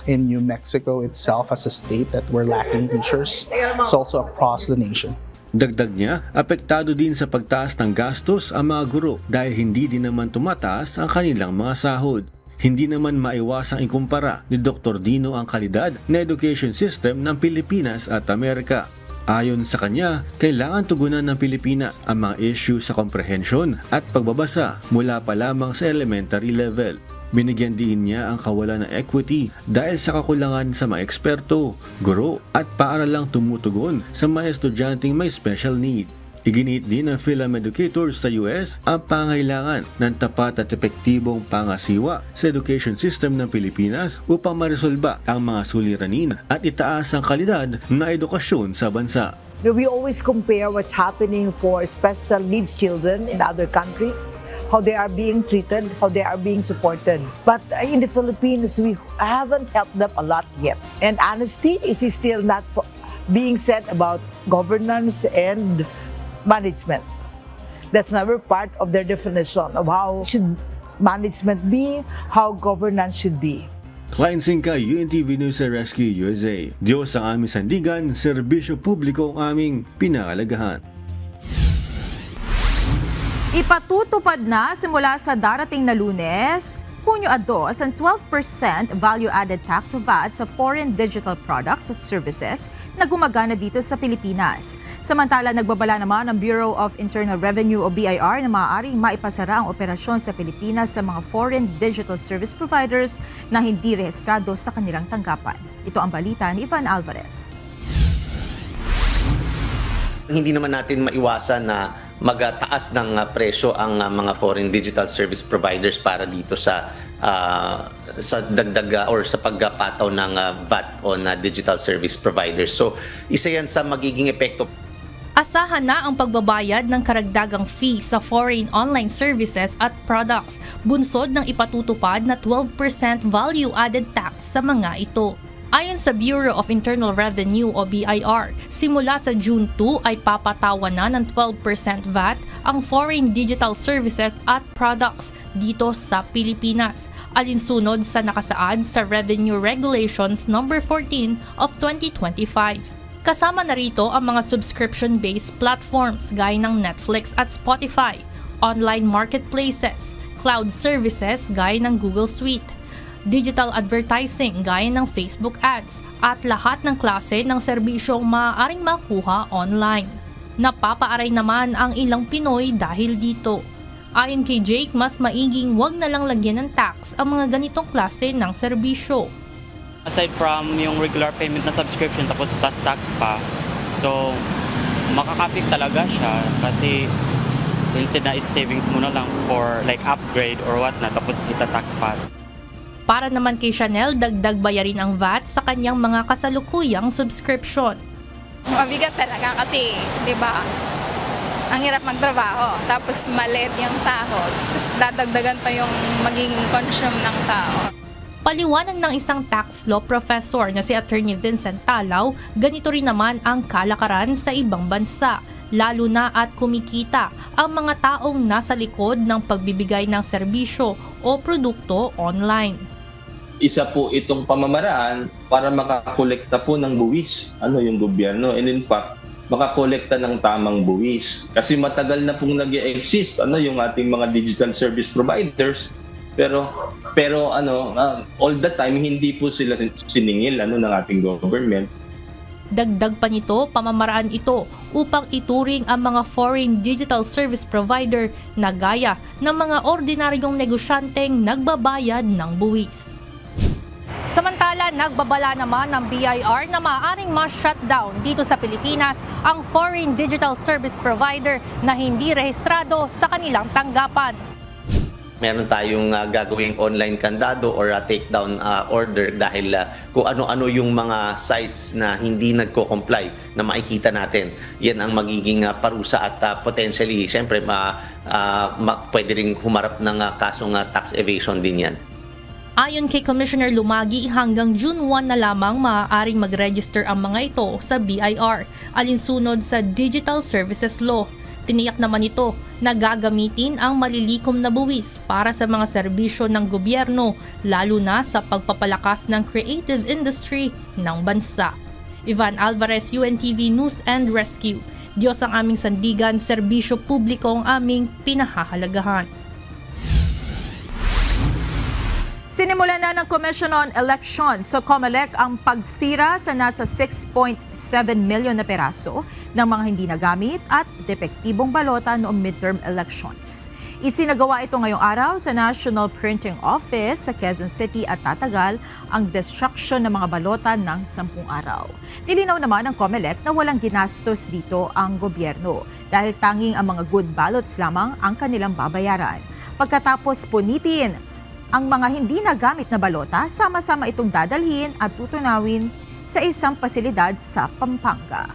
in New Mexico itself as a state that we're lacking teachers, it's also across the nation. Dagdag niya, apektado din sa pagtaas ng gastos ang mga guro dahil hindi din naman tumataas ang kanilang mga sahod. Hindi naman maiwasang ikumpara ni Dr. Dino ang kalidad na education system ng Pilipinas at Amerika. Ayon sa kanya, kailangan tugunan ng Pilipinas ang mga issue sa comprehension at pagbabasa mula pa lamang sa elementary level. Binigyan din niya ang kawalan ng equity dahil sa kakulangan sa mga eksperto, guro at paaralang tumutugon sa mga estudyanteng may special need. Iginiit din ng Film Educators sa US ang pangailangan ng tapat at epektibong pangasiwa sa education system ng Pilipinas upang maresolba ang mga suliranin at itaas ang kalidad ng edukasyon sa bansa. We always compare what's happening for special needs children in other countries, how they are being treated, how they are being supported. But in the Philippines, we haven't helped them a lot yet. And honesty is still not being said about governance and management. That's never part of their definition of how should management be, how governance should be. Klein Singka, UNTV News and Rescue USA. Diyos ang aming sandigan, serbisyo publiko ang aming pinahalagahan. Ipatutupad na simula sa darating na Lunes, Hunyo 2 ang 12% value-added tax o VAT sa foreign digital products at services na gumagana dito sa Pilipinas. Samantala, nagbabala naman ang Bureau of Internal Revenue o BIR na maaaring maipasara ang operasyon sa Pilipinas sa mga foreign digital service providers na hindi rehistrado sa kanilang tanggapan. Ito ang balita ni Ivan Alvarez. Hindi naman natin maiwasan na magtaas ng presyo ang mga foreign digital service providers para dito sa dagdag or sa pagpataw ng VAT on digital service providers. So, isa yan sa magiging epekto. Asahan na ang pagbabayad ng karagdagang fee sa foreign online services at products, bunsod ng ipatutupad na 12% value-added tax sa mga ito. Ayon sa Bureau of Internal Revenue o BIR, simula sa June 2 ay papatawan na ng 12% VAT ang foreign digital services at products dito sa Pilipinas, alinsunod sa nakasaad sa Revenue Regulations No. 14 of 2025. Kasama na rito ang mga subscription-based platforms gaya ng Netflix at Spotify, online marketplaces, cloud services gaya ng Google Suite, digital advertising gaya ng Facebook ads at lahat ng klase ng serbisyong maaaring makuha online. Napapaaray naman ang ilang Pinoy dahil dito. Ayon kay Jake, mas maiging wag na lang lagyan ng tax ang mga ganitong klase ng serbisyo. Aside from yung regular payment na subscription tapos plus tax pa, so makaka-affect talaga siya kasi instead na is-savings mo na lang for like upgrade or what na tapos ita-tax pa. Para naman kay Chanel, dagdag bayarin ang VAT sa kanyang mga kasalukuyang subscription. Mabigat talaga kasi, di ba, ang hirap magtrabaho, tapos maliit yung sahod, tapos dadagdagan pa yung magiging consume ng tao. Paliwanag ng isang tax law professor na si Attorney Vincent Talaw, ganito rin naman ang kalakaran sa ibang bansa, lalo na at kumikita ang mga taong nasa likod ng pagbibigay ng serbisyo o produkto online. Isa po itong pamamaraan para makakolekta po ng buwis yung gobyerno, and in fact makakolekta ng tamang buwis kasi matagal na pong nag-exist yung ating mga digital service providers pero all the time hindi po sila siningil ng ating government. Dagdag pa nito, pamamaraan ito upang ituring ang mga foreign digital service provider na gaya ng mga ordinaryong negosyanteng nagbabayad ng buwis. Samantala, nagbabala naman ng BIR na maaaring ma-shutdown dito sa Pilipinas ang foreign digital service provider na hindi rehistrado sa kanilang tanggapan. Meron tayong gagawing online kandado or takedown order dahil kung ano-ano yung mga sites na hindi nagko-comply na makikita natin. Yan ang magiging parusa at potentially, siyempre, pwede rin humarap ng kasong tax evasion din yan. Ayon kay Commissioner Lumagi, hanggang June 1 na lamang maaaring mag-register ang mga ito sa BIR, alinsunod sa Digital Services Law. Tiniyak naman ito na gagamitin ang malilikom na buwis para sa mga serbisyo ng gobyerno, lalo na sa pagpapalakas ng creative industry ng bansa. Ivan Alvarez, UNTV News and Rescue. Diyos ang aming sandigan, serbisyo publiko ang aming pinahahalagahan. Sinimulan na ng Commission on Elections sa COMELEC ang pagsira sa nasa 6.7 milyon na peraso ng mga hindi nagamit at depektibong balota noong midterm elections. Isinagawa ito ngayong araw sa National Printing Office sa Quezon City at tatagal ang destruction ng mga balota ng 10 araw. Nilinaw naman ng COMELEC na walang ginastos dito ang gobyerno dahil tanging ang mga good ballots lamang ang kanilang babayaran. Pagkatapos punitin ang mga hindi nagamit na balota, sama-sama itong dadalhin at tutunawin sa isang pasilidad sa Pampanga.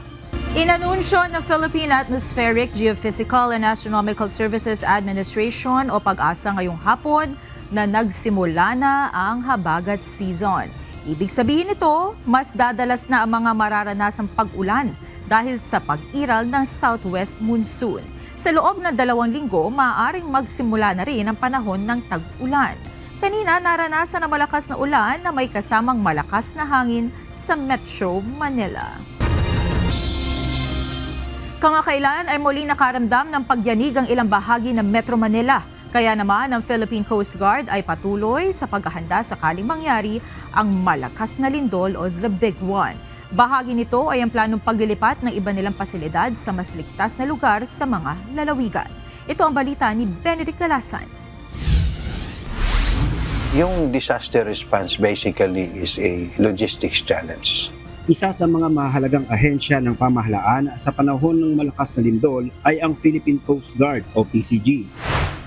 Inanunsyo ng Philippine Atmospheric, Geophysical and Astronomical Services Administration o PAGASA ngayong hapon na nagsimula na ang habagat season. Ibig sabihin nito, mas dadalas na ang mga mararanasang pag-ulan dahil sa pag-iral ng southwest monsoon. Sa loob ng 2 linggo, maaaring magsimula na rin ang panahon ng tag-ulan. Kanina, naranasan ang malakas na ulan na may kasamang malakas na hangin sa Metro Manila. Kamakailan ay muli nakaramdam ng pagyanig ang ilang bahagi ng Metro Manila. Kaya naman ang Philippine Coast Guard ay patuloy sa paghahanda sakaling mangyari ang malakas na lindol o the Big One. Bahagi nito ay ang planong paglilipat ng iba nilang pasilidad sa mas ligtas na lugar sa mga lalawigan. Ito ang balita ni Benedict Galasan. Yung disaster response basically is a logistics challenge. Isa sa mga mahalagang ahensya ng pamahalaan sa panahon ng malakas na lindol ay ang Philippine Coast Guard o PCG.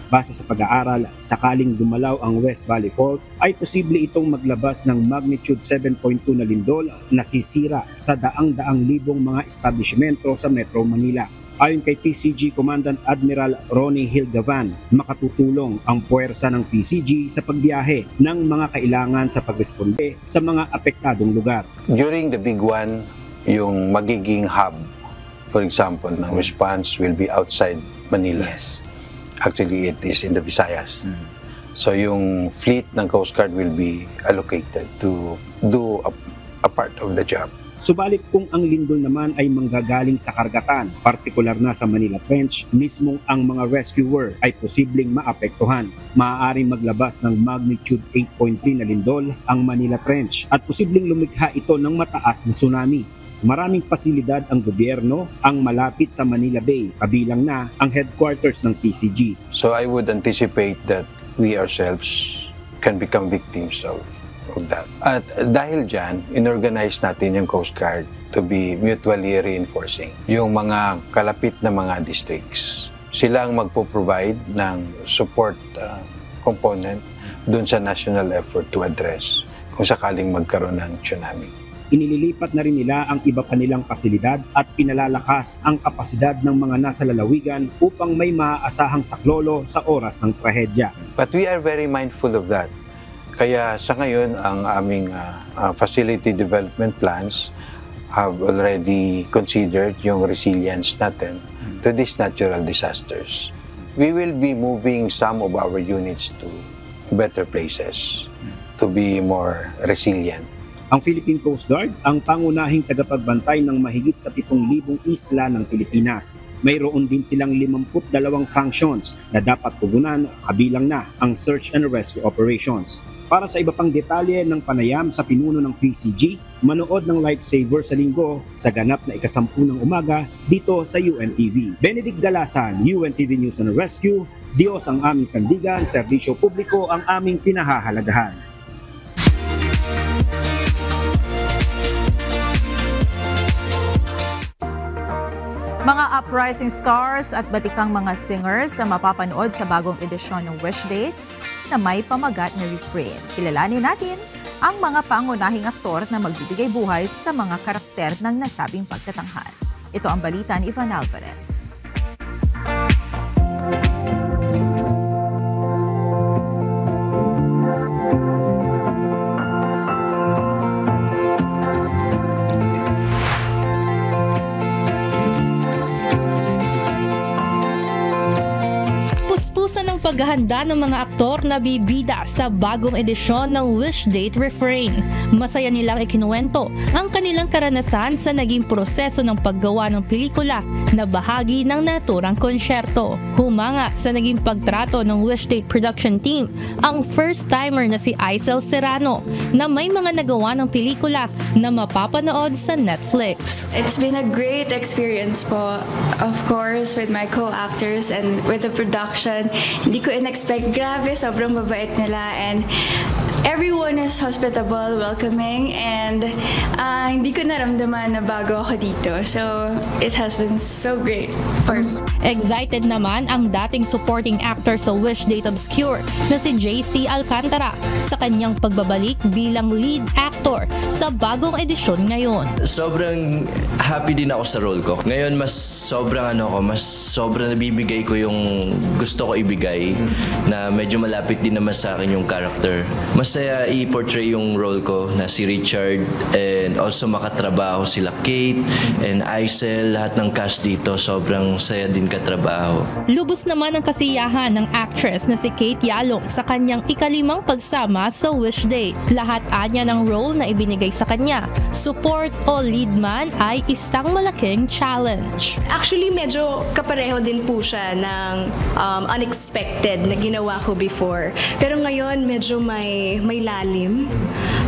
Base sa pag-aaral, sakaling dumalaw ang West Valley Fault, ay posible itong maglabas ng magnitude 7.2 na lindol na sisira sa daang-daang libong mga establishmento sa Metro Manila. Ayon kay PCG Commandant Admiral Ronnie Hilgavan, makatutulong ang puwersa ng PCG sa pagbiyahe ng mga kailangan sa pagresponde sa mga apektadong lugar. During the Big One, yung magiging hub, for example, ng response will be outside Manila. Yes. Actually, it is in the Visayas. So yung fleet ng Coast Guard will be allocated to do a part of the job. Subalit kung ang lindol naman ay manggagaling sa karagatan, partikular na sa Manila Trench, mismong ang mga rescuer ay posibleng maapektuhan. Maaaring maglabas ng magnitude 8.3 na lindol ang Manila Trench at posibleng lumikha ito ng mataas na tsunami. Maraming pasilidad ang gobyerno ang malapit sa Manila Bay, kabilang na ang headquarters ng PCG. So I would anticipate that we ourselves can become victims of that. At dahil dyan, inorganize natin yung Coast Guard to be mutually reinforcing. Yung mga kalapit na mga districts, sila ang magpo-provide ng support component dun sa national effort to address kung sakaling magkaroon ng tsunami. Inililipat na rin nila ang iba pa nilang pasilidad at pinalalakas ang kapasidad ng mga nasa lalawigan upang may maaasahang saklolo sa oras ng trahedya. But we are very mindful of that. Kaya sa ngayon, ang aming facility development plans have already considered yung resilience natin to these natural disasters. We will be moving some of our units to better places to be more resilient. Ang Philippine Coast Guard ang pangunahing tagapagbantay ng mahigit sa 7,000 isla ng Pilipinas. Mayroon din silang 52 functions na dapat tugunan, kabilang na ang search and rescue operations. Para sa iba pang detalye ng panayam sa pinuno ng PCG, manood ng Lifesaver sa linggo sa ganap na 10:00 ng umaga dito sa UNTV. Benedict Galasan, UNTV News and Rescue. Diyos ang aming sandigan, serbisyo publiko ang aming pinahahalagahan. Mga uprising stars at batikang mga singers ang mapapanood sa bagong edisyon ng Wishdate na may pamagat na refrain. Kilalanin natin ang mga pangunahing aktor na magbibigay buhay sa mga karakter ng nasabing pagtatanghal. Ito ang balita ni Ivan Alvarez. Puspusan ng paghahanda ng mga aktor na bibida sa bagong edisyon ng Wishdate Refrain. Masaya nilang ikinuwento ang kanilang karanasan sa naging proseso ng paggawa ng pelikula na bahagi ng naturang konsyerto. Humanga sa naging pagtrato ng Wishdate production team ang first-timer na si Aisel Serrano na may mga nagawa ng pelikula na mapapanood sa Netflix. It's been a great experience po, of course, with my co-actors and with the production. Hindi ko in-expect. Grabe, sobrang mabait nila and everyone is hospitable, welcoming, and hindi ko naramdaman na bago ako dito. So, it has been so great for me. Excited naman ang dating supporting actor sa Wishdate Obscure na si JC Alcantara sa kanyang pagbabalik bilang lead actor sa bagong edisyon ngayon. Sobrang happy din ako sa role ko. Ngayon, mas sobrang nabibigay ko yung gusto ko ibigay na medyo malapit din naman sa akin yung character. Masaya i-portray yung role ko na si Richard and also makatrabaho sila Kate and Aisel, lahat ng cast dito. Sobrang saya din katrabaho. Lubos naman ang kasiyahan ng actress na si Kate Yalong sa kanyang ika-5 pagsama sa Wishdate. Lahat anya ng role na ibinigay sa kanya, support o lead man ay isang malaking challenge. Actually, medyo kapareho din po siya ng unexpected na ginawa ko before. Pero ngayon, medyo may lalim.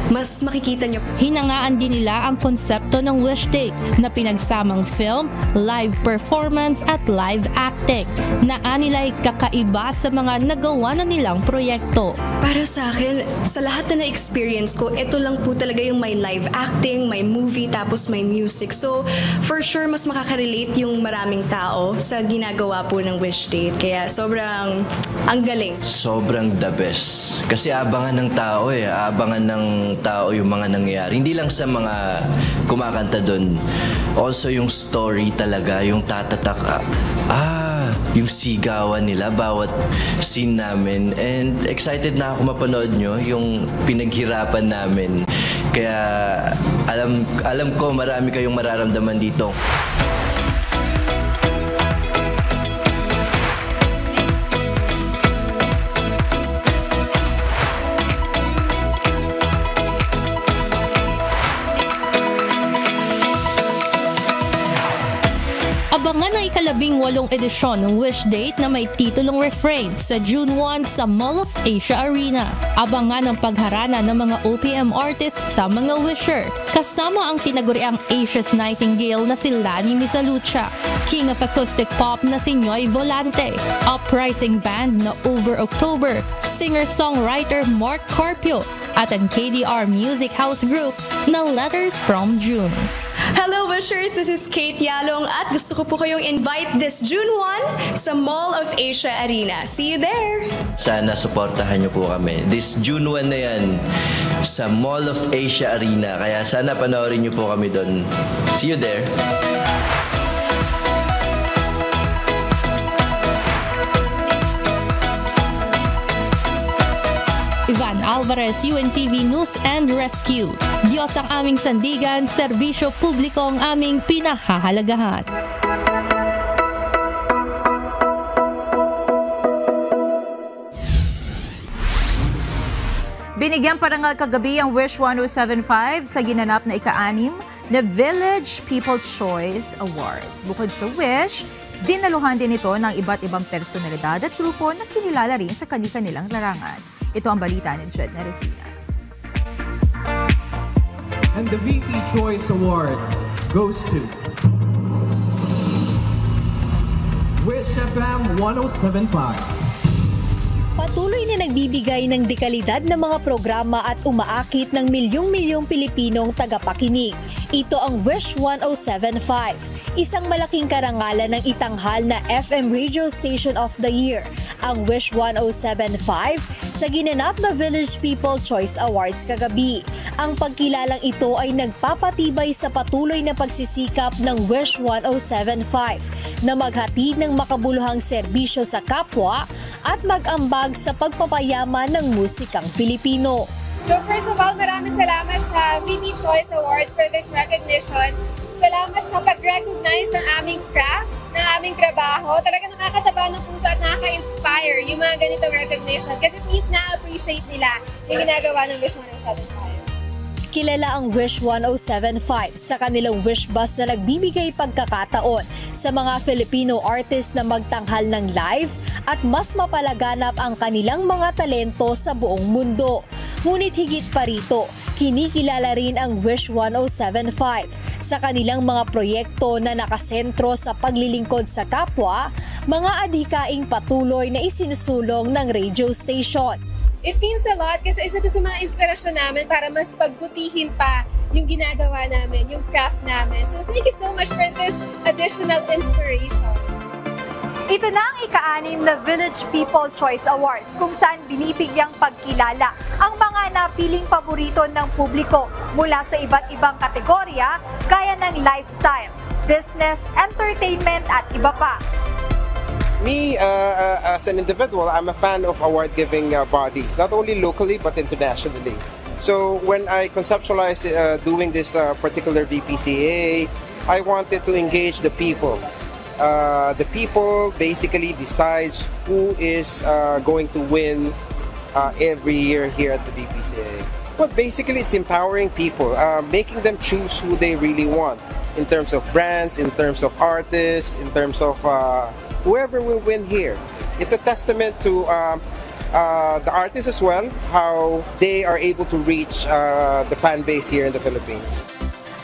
Mas makikita nyo. Hinangaan din nila ang konsepto ng Wishdate na pinagsamang film, live performance at live acting na anila'y kakaiba sa mga nagawa na nilang proyekto. Para sa akin, sa lahat na na-experience ko, ito lang po talaga yung may live acting, may movie, tapos may music. So, for sure, mas makaka-relate yung maraming tao sa ginagawa po ng Wishdate. Kaya sobrang ang galing. Sobrang the best. Kasi abangan ng tao abangan ng tao yung mga nangyayari. Hindi lang sa mga kumakanta doon. Also yung story talaga, yung tatatak. Yung sigawan nila, bawat scene namin. And excited na ako mapanood nyo yung pinaghirapan namin. Kaya alam ko marami kayong mararamdaman dito. Abangan ang ika-18 edisyon ng Wishdate na may titulong Refrain sa June 1 sa Mall of Asia Arena. Abangan ang pagharana ng mga OPM artists sa mga wisher, kasama ang tinaguriang Asia's Nightingale na si Lani Misalucha, King of Acoustic Pop na si Noy Volante, uprising band na Over October, singer-songwriter Mark Carpio, at ang KDR Music House Group na Letters from June. Hello Wishers, this is Kate Yalong at gusto ko po kayong invite this June 1 sa Mall of Asia Arena. See you there! Sana suportahan niyo po kami. This June 1 na yan sa Mall of Asia Arena. Kaya sana panoorin niyo po kami doon. See you there! Ivan Alvarez, UNTV News and Rescue. Diyos ang aming sandigan, serbisyo publiko ang aming pinahahalagahan. Binigyan parangal kagabi ang Wish 1075 sa ginanap na ika-6 na Village People Choice Awards. Bukod sa Wish, dinaluhan din ito ng iba't ibang personalidad at grupo na kinilala rin sa kanilang larangan. Ito ang balita ni Jed Neresina. And the VP Choice Award goes to Wish FM 1075. Patuloy na nagbibigay ng dekalidad na mga programa at umaakit ng milyong-milyong Pilipinong tagapakinig. Ito ang Wish 1075, isang malaking karangalan ng itanghal na FM Radio Station of the Year, ang Wish 1075 sa ginanap na Village People Choice Awards kagabi. Ang pagkilalang ito ay nagpapatibay sa patuloy na pagsisikap ng Wish 1075 na maghatid ng makabuluhang serbisyo sa kapwa at mag-ambag sa pagpapayaman ng musikang Pilipino. So first of all, maraming salamat sa VP Choice Awards for this recognition. Salamat sa pag-recognize ng aming craft, ng aming trabaho. Talaga nakakataba ng puso at nakaka-inspire yung mga ganitong recognition kasi it means na-appreciate nila yung ginagawa ng Wish 1075. Kilala ang Wish 1075 sa kanilang wish bus na nagbibigay pagkakataon sa mga Filipino artist na magtanghal ng live at mas mapalaganap ang kanilang mga talento sa buong mundo. Ngunit higit pa rito, kinikilala rin ang Wish 1075 sa kanilang mga proyekto na nakasentro sa paglilingkod sa kapwa, mga adhikaing patuloy na isinusulong ng radio station. It means a lot kasi isa ito sa mga inspirasyon namin para mas pagbutihin pa yung ginagawa namin, yung craft namin. So thank you so much for this additional inspiration. Ito na ang ika-6 na Village People Choice Awards kung saan binibigyang pagkilala ang mga napiling paborito ng publiko mula sa iba't ibang kategorya gaya ng lifestyle, business, entertainment at iba pa. Me, as an individual, I'm a fan of award-giving bodies, not only locally but internationally. So when I conceptualized doing this particular VPCA, I wanted to engage the people. The people basically decides who is going to win every year here at the VPCA. But basically, it's empowering people, making them choose who they really want in terms of brands, in terms of artists, in terms of whoever will win here. It's a testament to the artists as well, how they are able to reach the fan base here in the Philippines.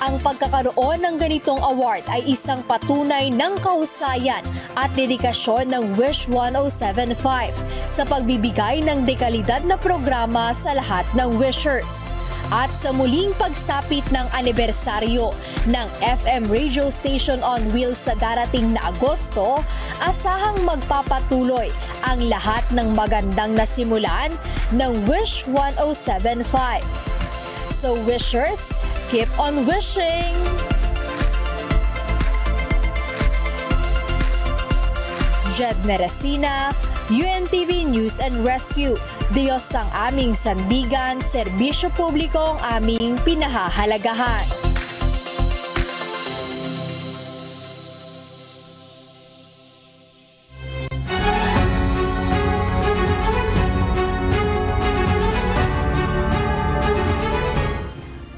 Ang pagkakaroon ng ganitong award ay isang patunay ng kahusayan at dedikasyon ng Wish 1075 sa pagbibigay ng dekalidad na programa sa lahat ng wishers. At sa muling pagsapit ng anibersaryo ng FM Radio Station on Wheels sa darating na Agosto, asahang magpapatuloy ang lahat ng magandang nasimulan ng Wish 1075. So wishers, keep on wishing! Jed Meresina, UNTV News and Rescue. Diyos ang aming sandigan, serbisyo publiko ang aming pinahahalagahan.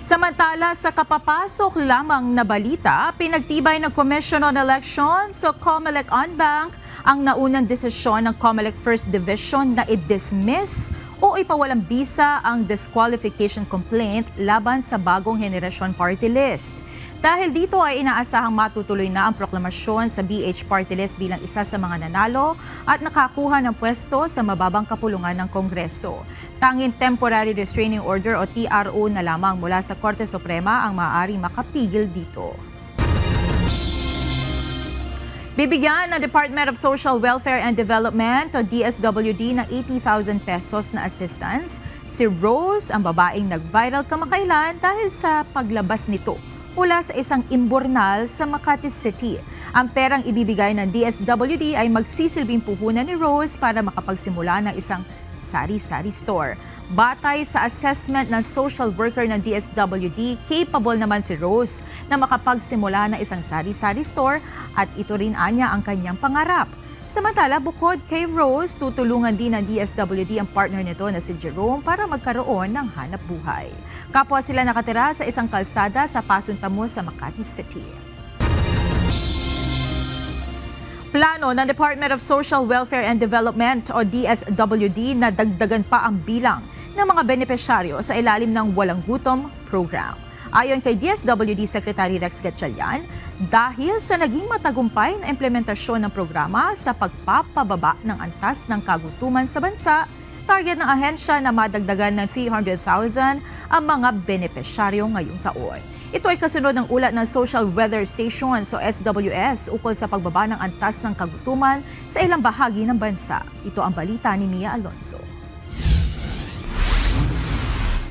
Samantala, sa kapapasok lamang na balita, pinagtibay ng Commission on Elections o COMELEC-ONBank ang naunang desisyon ng COMELEC First Division na i-dismiss o ipawalang bisa ang disqualification complaint laban sa bagong henerasyon party list. Dahil dito ay inaasahang matutuloy na ang proklamasyon sa BH Party List bilang isa sa mga nanalo at nakakuha ng pwesto sa mababang kapulungan ng Kongreso. Tanging Temporary Restraining Order o TRO na lamang mula sa Korte Suprema ang maaaring makapigil dito. Bibigyan ng Department of Social Welfare and Development o DSWD ng 80,000 pesos na assistance si Rose, ang babaeng nag-viral kamakailan dahil sa paglabas nito mula sa isang imburnal sa Makati City. Ang perang ibibigay ng DSWD ay magsisilbing puhunan ni Rose para makapagsimula ng isang sari-sari store. Batay sa assessment ng social worker ng DSWD, capable naman si Rose na makapagsimula ng isang sari-sari store at ito rin anya ang kanyang pangarap. Samantala, bukod kay Rose, tutulungan din ng DSWD ang partner nito na si Jerome para magkaroon ng hanap buhay. Kapwa sila nakatira sa isang kalsada sa Pasuntamo sa Makati City. Plano ng Department of Social Welfare and Development o DSWD na dagdagan pa ang bilang ng mga benepisyaryo sa ilalim ng Walang Gutom program. Ayon kay DSWD Secretary Rex Gatchalian, dahil sa naging matagumpay na implementasyon ng programa sa pagpapababa ng antas ng kagutuman sa bansa, target ng ahensya na madagdagan ng 300,000 ang mga benepisyaryo ngayong taon. Ito ay kasunod ng ulat ng Social Weather Station o SWS ukol sa pagbaba ng antas ng kagutuman sa ilang bahagi ng bansa. Ito ang balita ni Mia Alonso.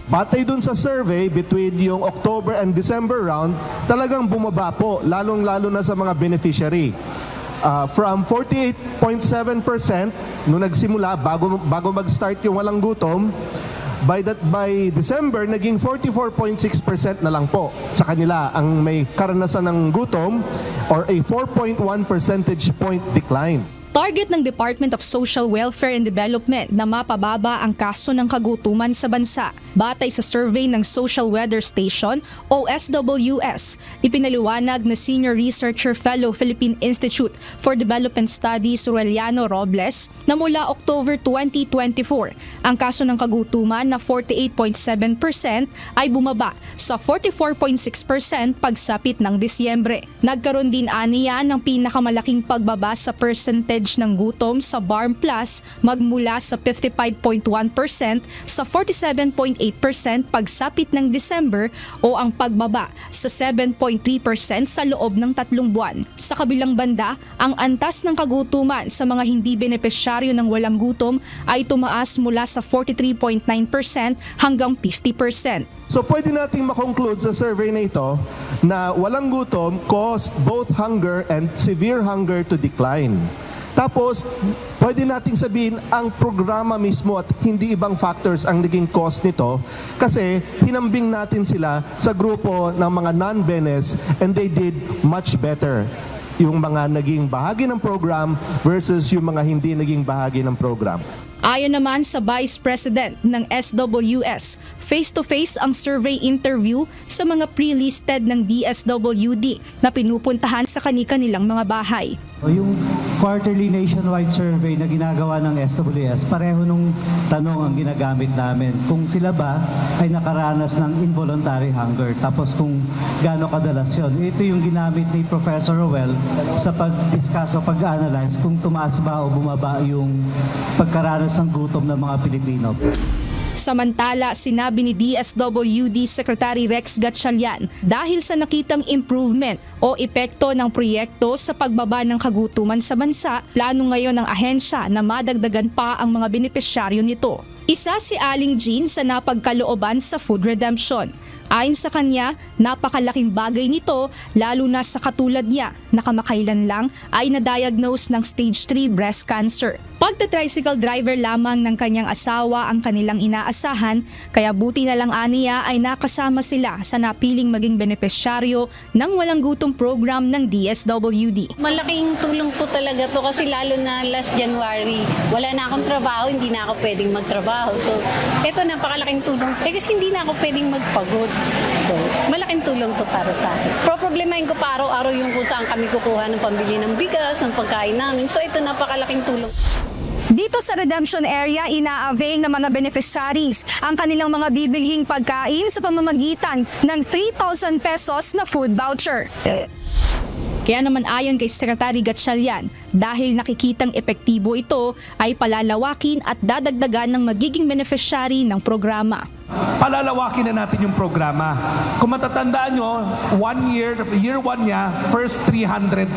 Batay dun sa survey between yung October and December round, talagang bumaba po, lalong-lalo na sa mga beneficiary. From 48.7% nung nagsimula, bago mag-start yung walang gutom, by December, naging 44.6% na lang po sa kanila ang may karanasan ng gutom or a 4.1 percentage point decline. Target ng Department of Social Welfare and Development na mapababa ang kaso ng kagutuman sa bansa. Batay sa survey ng Social Weather Station o SWS, ipinaliwanag na Senior Researcher Fellow Philippine Institute for Development Studies Aureliano Robles na mula October 2024, ang kaso ng kagutuman na 48.7% ay bumaba sa 44.6% pagsapit ng Disyembre. Nagkaroon din aniya ng pinakamalaking pagbaba sa percentage ng gutom sa BARM Plus magmula sa 55.1% sa 47.8% pagsapit ng December o ang pagbaba sa 7.3% sa loob ng 3 buwan. Sa kabilang banda, ang antas ng kagutuman sa mga hindi benepisyaryo ng walang gutom ay tumaas mula sa 43.9% hanggang 50%. So pwede nating makonclude sa survey na ito na walang gutom caused both hunger and severe hunger to decline. Tapos, pwede nating sabihin ang programa mismo at hindi ibang factors ang naging cause nito kasi hinambing natin sila sa grupo ng mga non-benes and they did much better. Yung mga naging bahagi ng program versus yung mga hindi naging bahagi ng program. Ayon naman sa Vice President ng SWS, face-to-face ang survey interview sa mga pre-listed ng DSWD na pinupuntahan sa kani-kanilang mga bahay. Yung quarterly nationwide survey na ginagawa ng SWS, pareho nung tanong ang ginagamit namin. Kung sila ba ay nakaranas ng involuntary hunger, tapos kung gaano kadalas yun. Ito yung ginamit ni Professor Rowell sa pag-discuss o pag-analyze kung tumaas ba o bumaba yung pagkaranas ng gutom ng mga Pilipino. Samantala, sinabi ni DSWD Secretary Rex Gatchalian, dahil sa nakitang improvement o epekto ng proyekto sa pagbaba ng kagutuman sa bansa, plano ngayon ng ahensya na madagdagan pa ang mga benepisyaryo nito. Isa si Aling Jean sa napagkalooban sa food redemption. Ayon sa kanya, napakalaking bagay nito lalo na sa katulad niya na kamakailan lang ay na-diagnose ng stage 3 breast cancer. Pagta-tricycle driver lamang ng kanyang asawa ang kanilang inaasahan, kaya buti na lang aniya ay nakasama sila sa napiling maging benepisyaryo ng walang gutom program ng DSWD. Malaking tulong po talaga to kasi lalo na last January, wala na akong trabaho, hindi na ako pwedeng magtrabaho. So, ito napakalaking tulong kasi hindi na ako pwedeng magpagod. So, malaking tulong to para sa akin. Problemahin ko pa araw-araw yung kung saan kami kukuha ng pambili ng bigas, ng pagkain namin. So, ito napakalaking tulong. Dito sa redemption area, ina-avail ng mga beneficiaries ang kanilang mga bibilhing pagkain sa pamamagitan ng 3,000 pesos na food voucher. Kaya naman ayon kay Secretary Gatchalian, dahil nakikitang epektibo ito ay palalawakin at dadagdagan ng magiging beneficiary ng programa. Palalawakin na natin yung programa. Kung matatandaan nyo, year 1 niya, first 300,000.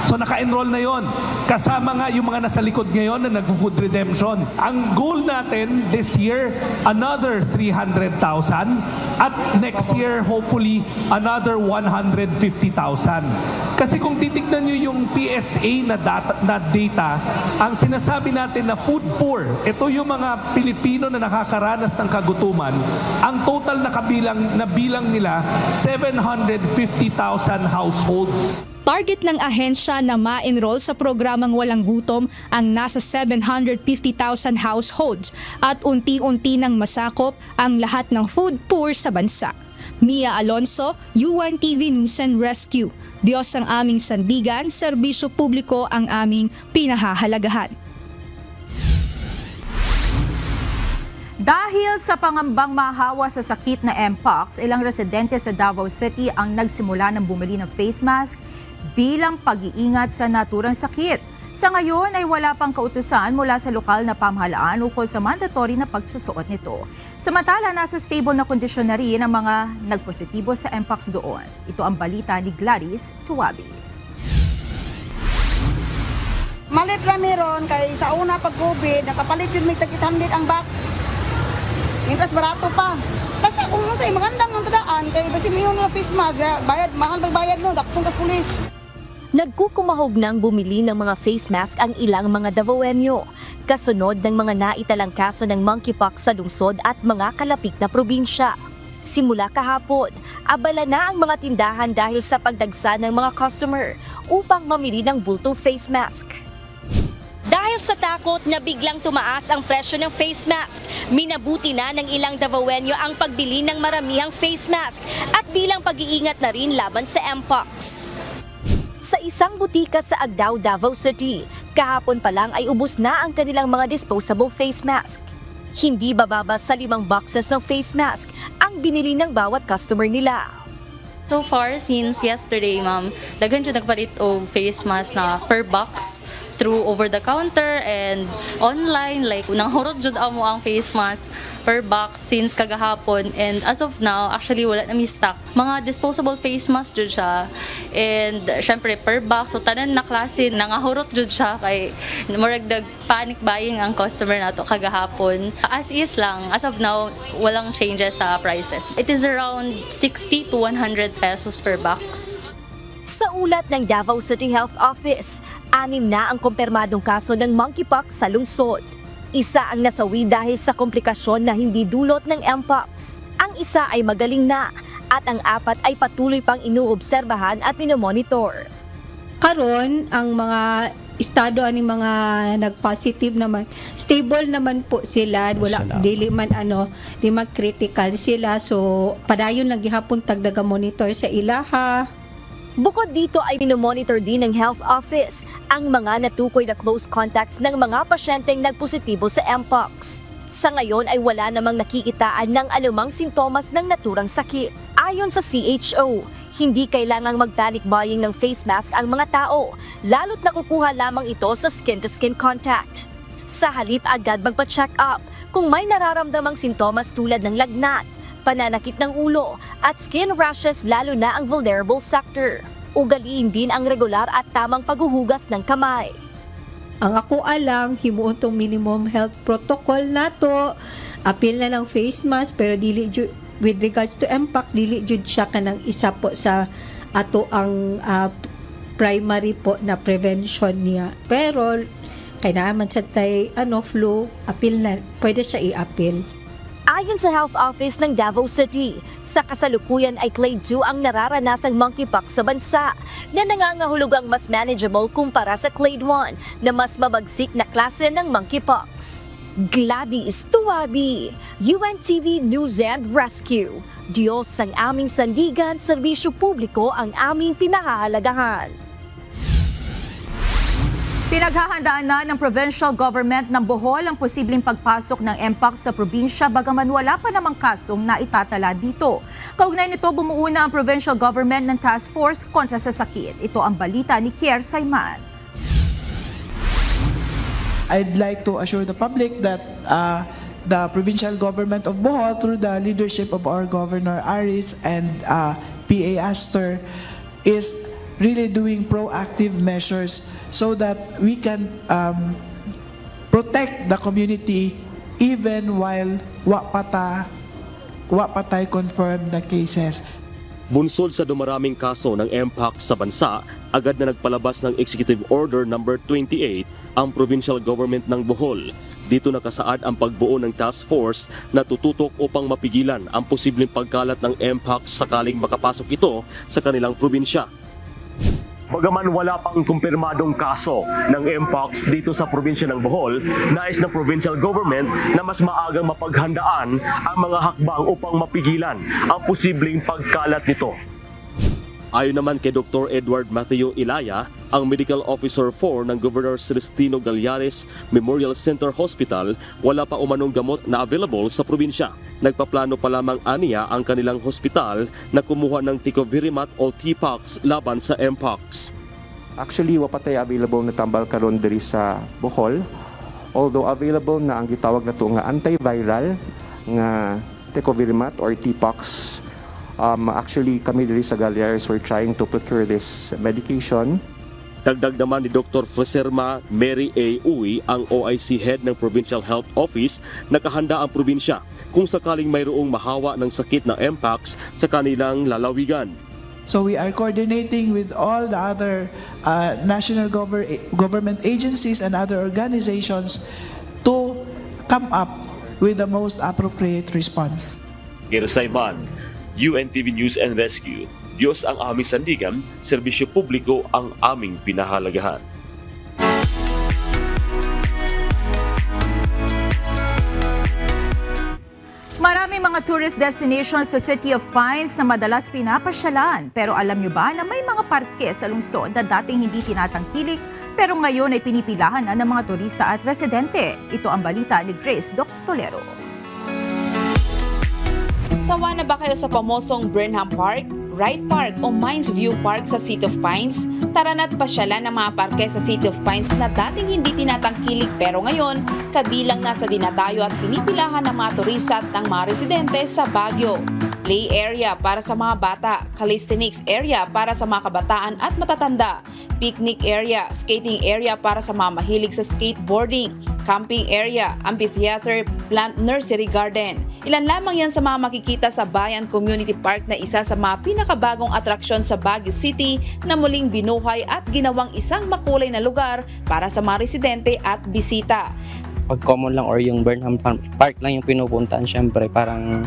So naka-enroll na yon. Kasama nga yung mga nasa likod ngayon na nag-food redemption. Ang goal natin this year, another 300,000. At next year, hopefully, another 150,000. Kasi kung titignan nyo yung PSA na data, ang sinasabi natin na food poor, ito yung mga Pilipino na nakakaranas ng kagutuman, ang total na bilang nila, 750,000 households. Target ng ahensya na ma-enroll sa programang walang gutom ang nasa 750,000 households at unti-unti nang masakop ang lahat ng food poor sa bansa. Mia Alonso, UNTV News and Rescue. Diyos ang aming sandigan, serbisyo publiko ang aming pinahahalagahan. Dahil sa pangambang mahawa sa sakit na Mpox, ilang residente sa Davao City ang nagsimula ng bumili ng face mask bilang pag-iingat sa naturang sakit. Sa ngayon ay wala pang kautusan mula sa lokal na pamahalaan ukol sa mandatory na pagsusuot nito. Samantala, nasa stable na kondisyon na rin ang mga nagpositibo sa Mpox doon. Ito ang balita ni Gladys Tuwabi. Malit ra meron kay sa una pag COVID nakapalit yun may tag-800 ang box. Mintas barato pa. Kasi kung sa magandang ng tadaan kay basi mo yung face mask bayad mahal bayad no dakong kas pulis. Nagkukumahog nang bumili ng mga face mask ang ilang mga Davaoenyo, kasunod ng mga naitalang kaso ng monkeypox sa lungsod at mga kalapit na probinsya. Simula kahapon, abala na ang mga tindahan dahil sa pagdagsa ng mga customer upang mamili ng bultong face mask. Dahil sa takot na biglang tumaas ang presyo ng face mask, minabuti na ng ilang Davaoenyo ang pagbili ng maramihang face mask at bilang pag-iingat na rin laban sa Mpox. Sa isang butika sa Agdao, Davao City, kahapon pa lang ay ubos na ang kanilang mga disposable face mask. Hindi bababa sa 5 boxes ng face mask ang binili ng bawat customer nila. So far, since yesterday, ma'am, daghan siya nagpalit og face mask na per box through over-the-counter and online. Like, nanghurot jud amo ang face mask per box since kagahapon. And as of now, actually, wala na mi-stock. Mga disposable face mask jud siya. And, syempre, per box. So, tanan na klase, nangahurot jud siya. Kay, maragdag panic buying ang customer nato kagahapon. As is lang, as of now, walang changes sa prices. It is around 60 to 100 pesos per box. Sa ulat ng Davao City Health Office, 6 na ang kumpirmadong kaso ng monkeypox sa lungsod. Isa ang nasawi dahil sa komplikasyon na hindi dulot ng Mpox. Ang isa ay magaling na at ang 4 ay patuloy pang inuobserbahan at minomonitor. Karon ang mga estado ani mga nag-positive naman, stable naman po sila, wala dili man di man critical sila, so padayon lang gihapon tagdaga monitor sa ilaha. Bukod dito ay minomonitor din ng Health Office ang mga natukoy na close contacts ng mga pasyenteng nagpositibo sa Mpox. Sa ngayon ay wala namang nakikitaan ng anumang sintomas ng naturang sakit. Ayon sa CHO, hindi kailangang magtalikbaying ng face mask ang mga tao, lalo't nakukuha lamang ito sa skin-to-skin contact. Sa halip agad magpa-check up kung may nararamdamang sintomas tulad ng lagnat, pananakit ng ulo at skin rashes lalo na ang vulnerable sector. Ugaliin din ang regular at tamang paghuhugas ng kamay. Ang ako alang, himuon tong minimum health protocol nato, apil na ng face mask pero dili jud with regards to Mpox, dili jud siya kanang isa po sa ato ang primary po na prevention niya. Pero kay naman sa tay flu, apil na, pwede siya i-apil. Ayon sa Health Office ng Davao City, sa kasalukuyan ay Clade 2 ang nararanasang monkeypox sa bansa na nangangahulugang mas manageable kumpara sa Clade 1 na mas mabagsik na klase ng monkeypox. Gladys Tuwabi, UNTV News and Rescue. Diyos ang aming sandigan, serbisyo publiko ang aming pinahahalagahan. Pinaghahandaan na ng provincial government ng Bohol ang posibleng pagpasok ng Mpox sa probinsya bagaman wala pa namang kasong naitatala dito. Kaugnay nito, bumuo na ang provincial government ng task force kontra sa sakit. Ito ang balita ni Kier Sayman. I'd like to assure the public that the provincial government of Bohol through the leadership of our Governor Aris and PA Astor is really doing proactive measures so that we can protect the community even while wapatay confirmed the cases. Bunsod sa dumaraming kaso ng Mpox sa bansa, agad na nagpalabas ng Executive Order No. 28 ang provincial government ng Bohol. Dito nakasaad ang pagbuo ng task force na tututok upang mapigilan ang posibleng pagkalat ng Mpox sakaling makapasok ito sa kanilang probinsya. Bagaman wala pang kumpirmadong kaso ng Mpox dito sa probinsya ng Bohol, nais ng provincial government na mas maagang mapaghandaan ang mga hakbang upang mapigilan ang posibleng pagkalat nito. Ayon naman kay Dr. Edward Matthew Ilaya, ang Medical Officer 4 ng Governor Celestino Gallares Memorial Center Hospital, wala pa umanong gamot na available sa probinsya. Nagpaplano pa lamang aniya ang kanilang hospital na kumuha ng Tecovirimat o T-Pox laban sa Mpox. Actually, wapatay available na tambal karon diri sa Bohol. Although available na ang gitawag na to nga antiviral nga Tecovirimat or T-Pox. Actually, kami diri sa Gallares, we're trying to procure this medication. Dagdag naman ni Dr. Freserma Mary A. Uy, ang OIC head ng Provincial Health Office, nakahanda ang probinsya kung sakaling mayroong mahawa ng sakit na Mpox sa kanilang lalawigan. So we are coordinating with all the other national government agencies and other organizations to come up with the most appropriate response. Gersayman, UNTV News and Rescue. Diyos ang aming sandigan, serbisyo publiko ang aming pinahalagahan. Maraming mga tourist destinations sa City of Pines na madalas pinapasyalan. Pero alam nyo ba na may mga parke sa lungsod na dating hindi tinatangkilik pero ngayon ay pinipilahan na ng mga turista at residente? Ito ang balita ni Grace Doctolero. Sawa na ba kayo sa pamosong Burnham Park, Wright Park o Mines View Park sa City of Pines? Tara na't pasyalan ng mga parke sa City of Pines na dating hindi tinatangkilik pero ngayon kabilang na sa dinadayo at pinipilahan ng mga turista at ng mga residente sa Baguio. Play area para sa mga bata, calisthenics area para sa mga kabataan at matatanda, picnic area, skating area para sa mga mahilig sa skateboarding, camping area, amphitheater, plant nursery garden. Ilan lamang yan sa mga makikita sa Bayan Community Park na isa sa mga pinakabagong atraksyon sa Baguio City na muling binuhay at ginawang isang makulay na lugar para sa mga residente at bisita. Pag common lang or yung Burnham Park lang yung pinupuntahan, syempre parang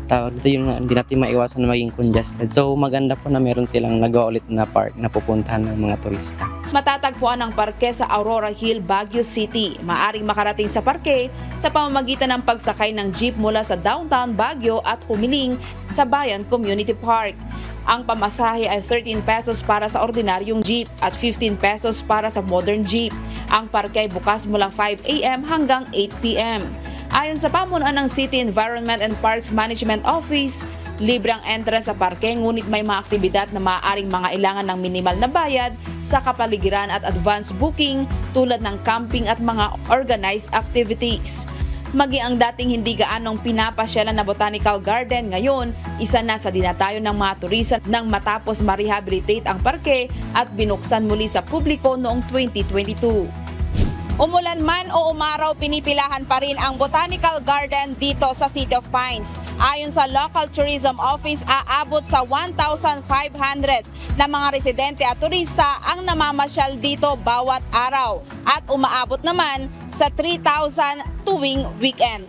ito yung hindi natin maiwasan na maging congested. So maganda po na meron silang nagawa ulit na park na pupuntahan ng mga turista. Matatagpuan ang parke sa Aurora Hill, Baguio City. Maaring makarating sa parke sa pamamagitan ng pagsakay ng jeep mula sa downtown Baguio at humiling sa Bayan Community Park. Ang pamasahe ay 13 pesos para sa ordinaryong jeep at 15 pesos para sa modern jeep. Ang parke ay bukas mula 5 a.m. hanggang 8 p.m. Ayon sa pamunuan ng City Environment and Parks Management Office, libre ang entrance sa parke ngunit may mga aktibidad na maaaring mangailangan ng minimal na bayad sa kapaligiran at advance booking tulad ng camping at mga organized activities. Maging ang dating hindi gaanong pinapasyalan na Botanical Garden ngayon, isa na sa dinatayo ng mga turista nang matapos ma-rehabilitate ang parke at binuksan muli sa publiko noong 2022. Umulan man o umaraw, pinipilahan pa rin ang Botanical Garden dito sa City of Pines. Ayon sa Local Tourism Office, aabot sa 1,500 na mga residente at turista ang namamasyal dito bawat araw at umaabot naman sa 3,000 tuwing weekend.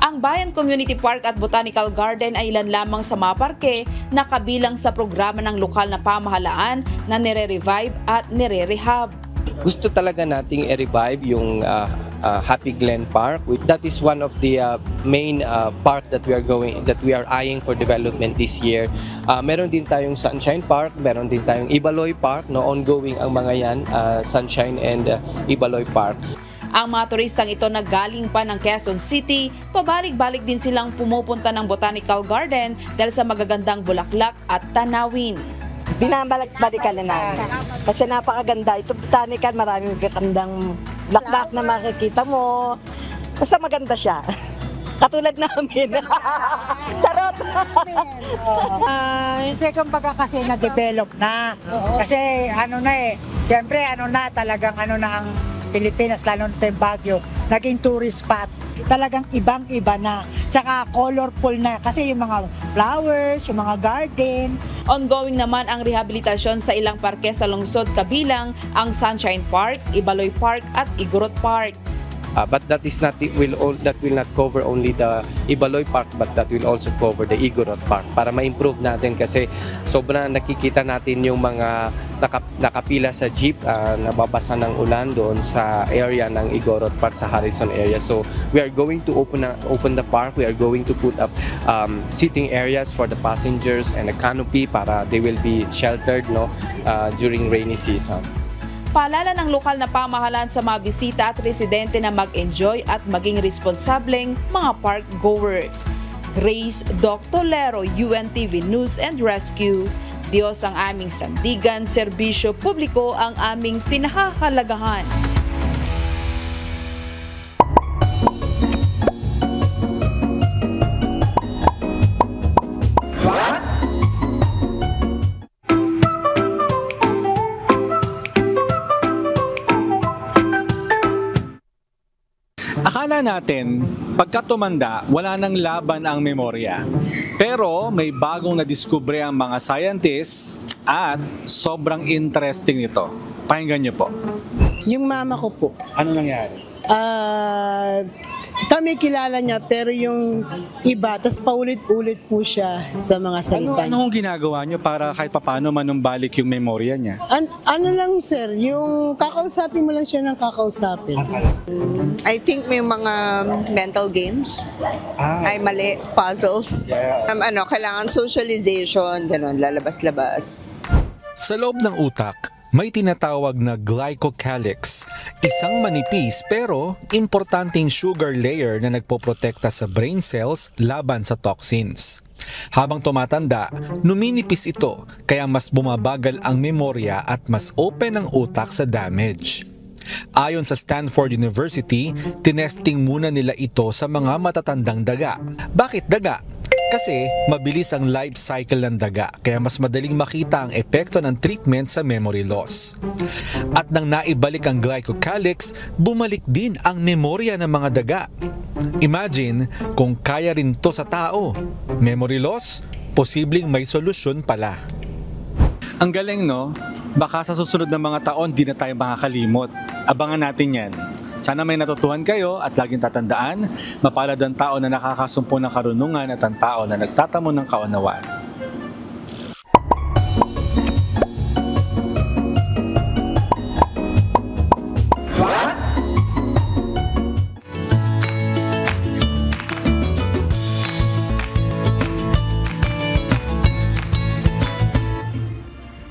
Ang Bayan Community Park at Botanical Garden ay ilan lamang sa mga parke na kabilang sa programa ng lokal na pamahalaan na nire-revive at nire-rehab. Gusto talaga nating i-revive yung Happy Glen Park. That is one of the main park that we are eyeing for development this year. Meron din tayong Sunshine Park, meron din tayong Ibaloy Park, no, ongoing ang mga yan, Sunshine and Ibaloy Park. Ang mga turistang ito na galing pa ng Quezon City, pabalik-balik din silang pumupunta ng Botanical Garden dahil sa magagandang bulaklak at tanawin. Binabalik-balikan na namin. Kasi napakaganda. Ito botanical, maraming magagandang laklak na makikita mo. Basta maganda siya. Katulad namin. Charot! Second baga kasi na-develop na. Kasi siyempre talagang na ang Pilipinas, lalo na yung Baguio, naging tourist spot. Talagang ibang-iba na. Tsaka colorful na kasi yung mga flowers, yung mga garden. Ongoing naman ang rehabilitasyon sa ilang parke sa lungsod kabilang ang Sunshine Park, Ibaloy Park at Igorot Park. But that will not cover only the Ibaloy Park, but that will also cover the Igorot Park para ma-improve natin kasi sobrang nakikita natin yung mga nakapila sa jeep, nababasa ng ulan doon sa area ng Igorot Park sa Harrison area. So we are going to open the park. We are going to put up sitting areas for the passengers and a canopy para they will be sheltered during rainy season. Paalala ng lokal na pamahalaan sa mga bisita at residente na mag-enjoy at maging responsableng mga park goer. Grace Doctolero, UNTV News and Rescue. Diyos ang aming sandigan, serbisyo publiko ang aming pinahahalagahan. Akala natin, pagka tumanda, wala nang laban ang memorya. Pero may bagong nadiskubre ang mga scientists at sobrang interesting nito. Pakinggan niyo po. Yung mama ko po. Ano nangyari? Kami kilala niya pero yung iba, tas paulit-ulit po siya sa mga salita. Ano ginagawa niyo para kahit papaano manumbalik yung memorya niya? Ano lang sir, yung kakausapin mo lang siya ng kakausapin. I think may mga mental games. Ay mali, puzzles. Kailangan socialization, ganun, lalabas-labas. Sa loob ng utak, may tinatawag na glycocalyx, isang manipis pero importanteng sugar layer na nagpoprotekta sa brain cells laban sa toxins. Habang tumatanda, numinipis ito kaya mas bumabagal ang memorya at mas open ang utak sa damage. Ayon sa Stanford University, tinesting muna nila ito sa mga matatandang daga. Bakit daga? Kasi mabilis ang life cycle ng daga kaya mas madaling makita ang epekto ng treatment sa memory loss. At nang naibalik ang glycocalyx, bumalik din ang memorya ng mga daga. Imagine kung kaya rin to sa tao. Memory loss, posibleng may solusyon pala. Ang galing no? Baka sa susunod na mga taon di na tayo makakalimot. Abangan natin yan. Sana may natutuhan kayo at laging tatandaan, mapalad ang tao na nakakasumpo ng karunungan at ang tao na nagtatamo ng kaunawaan.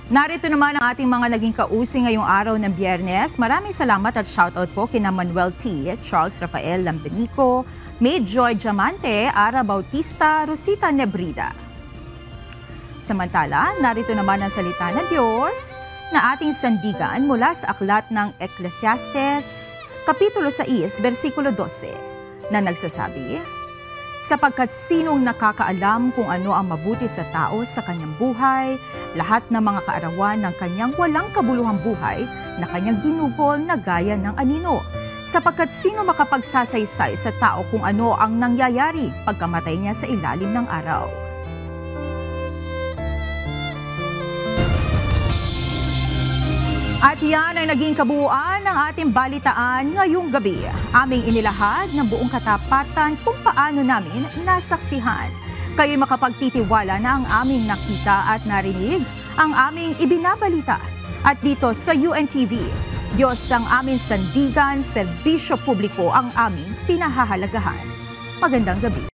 Narito naman ang ating mga naging kausi ngayong araw ng Biyernes. Maraming salamat at shoutout po kina Manuel T., Charles Rafael Lambenico, May Joy Diamante, Ara Bautista, Rosita Nebrida. Samantala, narito naman ang salita ng Diyos na ating sandigan mula sa aklat ng Ecclesiastes, Kapitulo 6, versikulo 12, na nagsasabi, sapagkat sinong nakakaalam kung ano ang mabuti sa tao sa kanyang buhay, lahat ng mga kaarawan ng kanyang walang kabuluhang buhay na kanyang ginugol na gaya ng anino. Sapagkat sino makapagsasaysay sa tao kung ano ang nangyayari pagkamatay niya sa ilalim ng araw. At yan ay naging kabuuan ng ating balitaan ngayong gabi. Aming inilahad ng buong katapatan kung paano namin nasaksihan. Kayo'y makapagtitiwala na ang aming nakita at narinig, ang aming ibinabalita. At dito sa UNTV, Diyos ang aming sandigan, serbisyo publiko ang aming pinahahalagahan. Magandang gabi.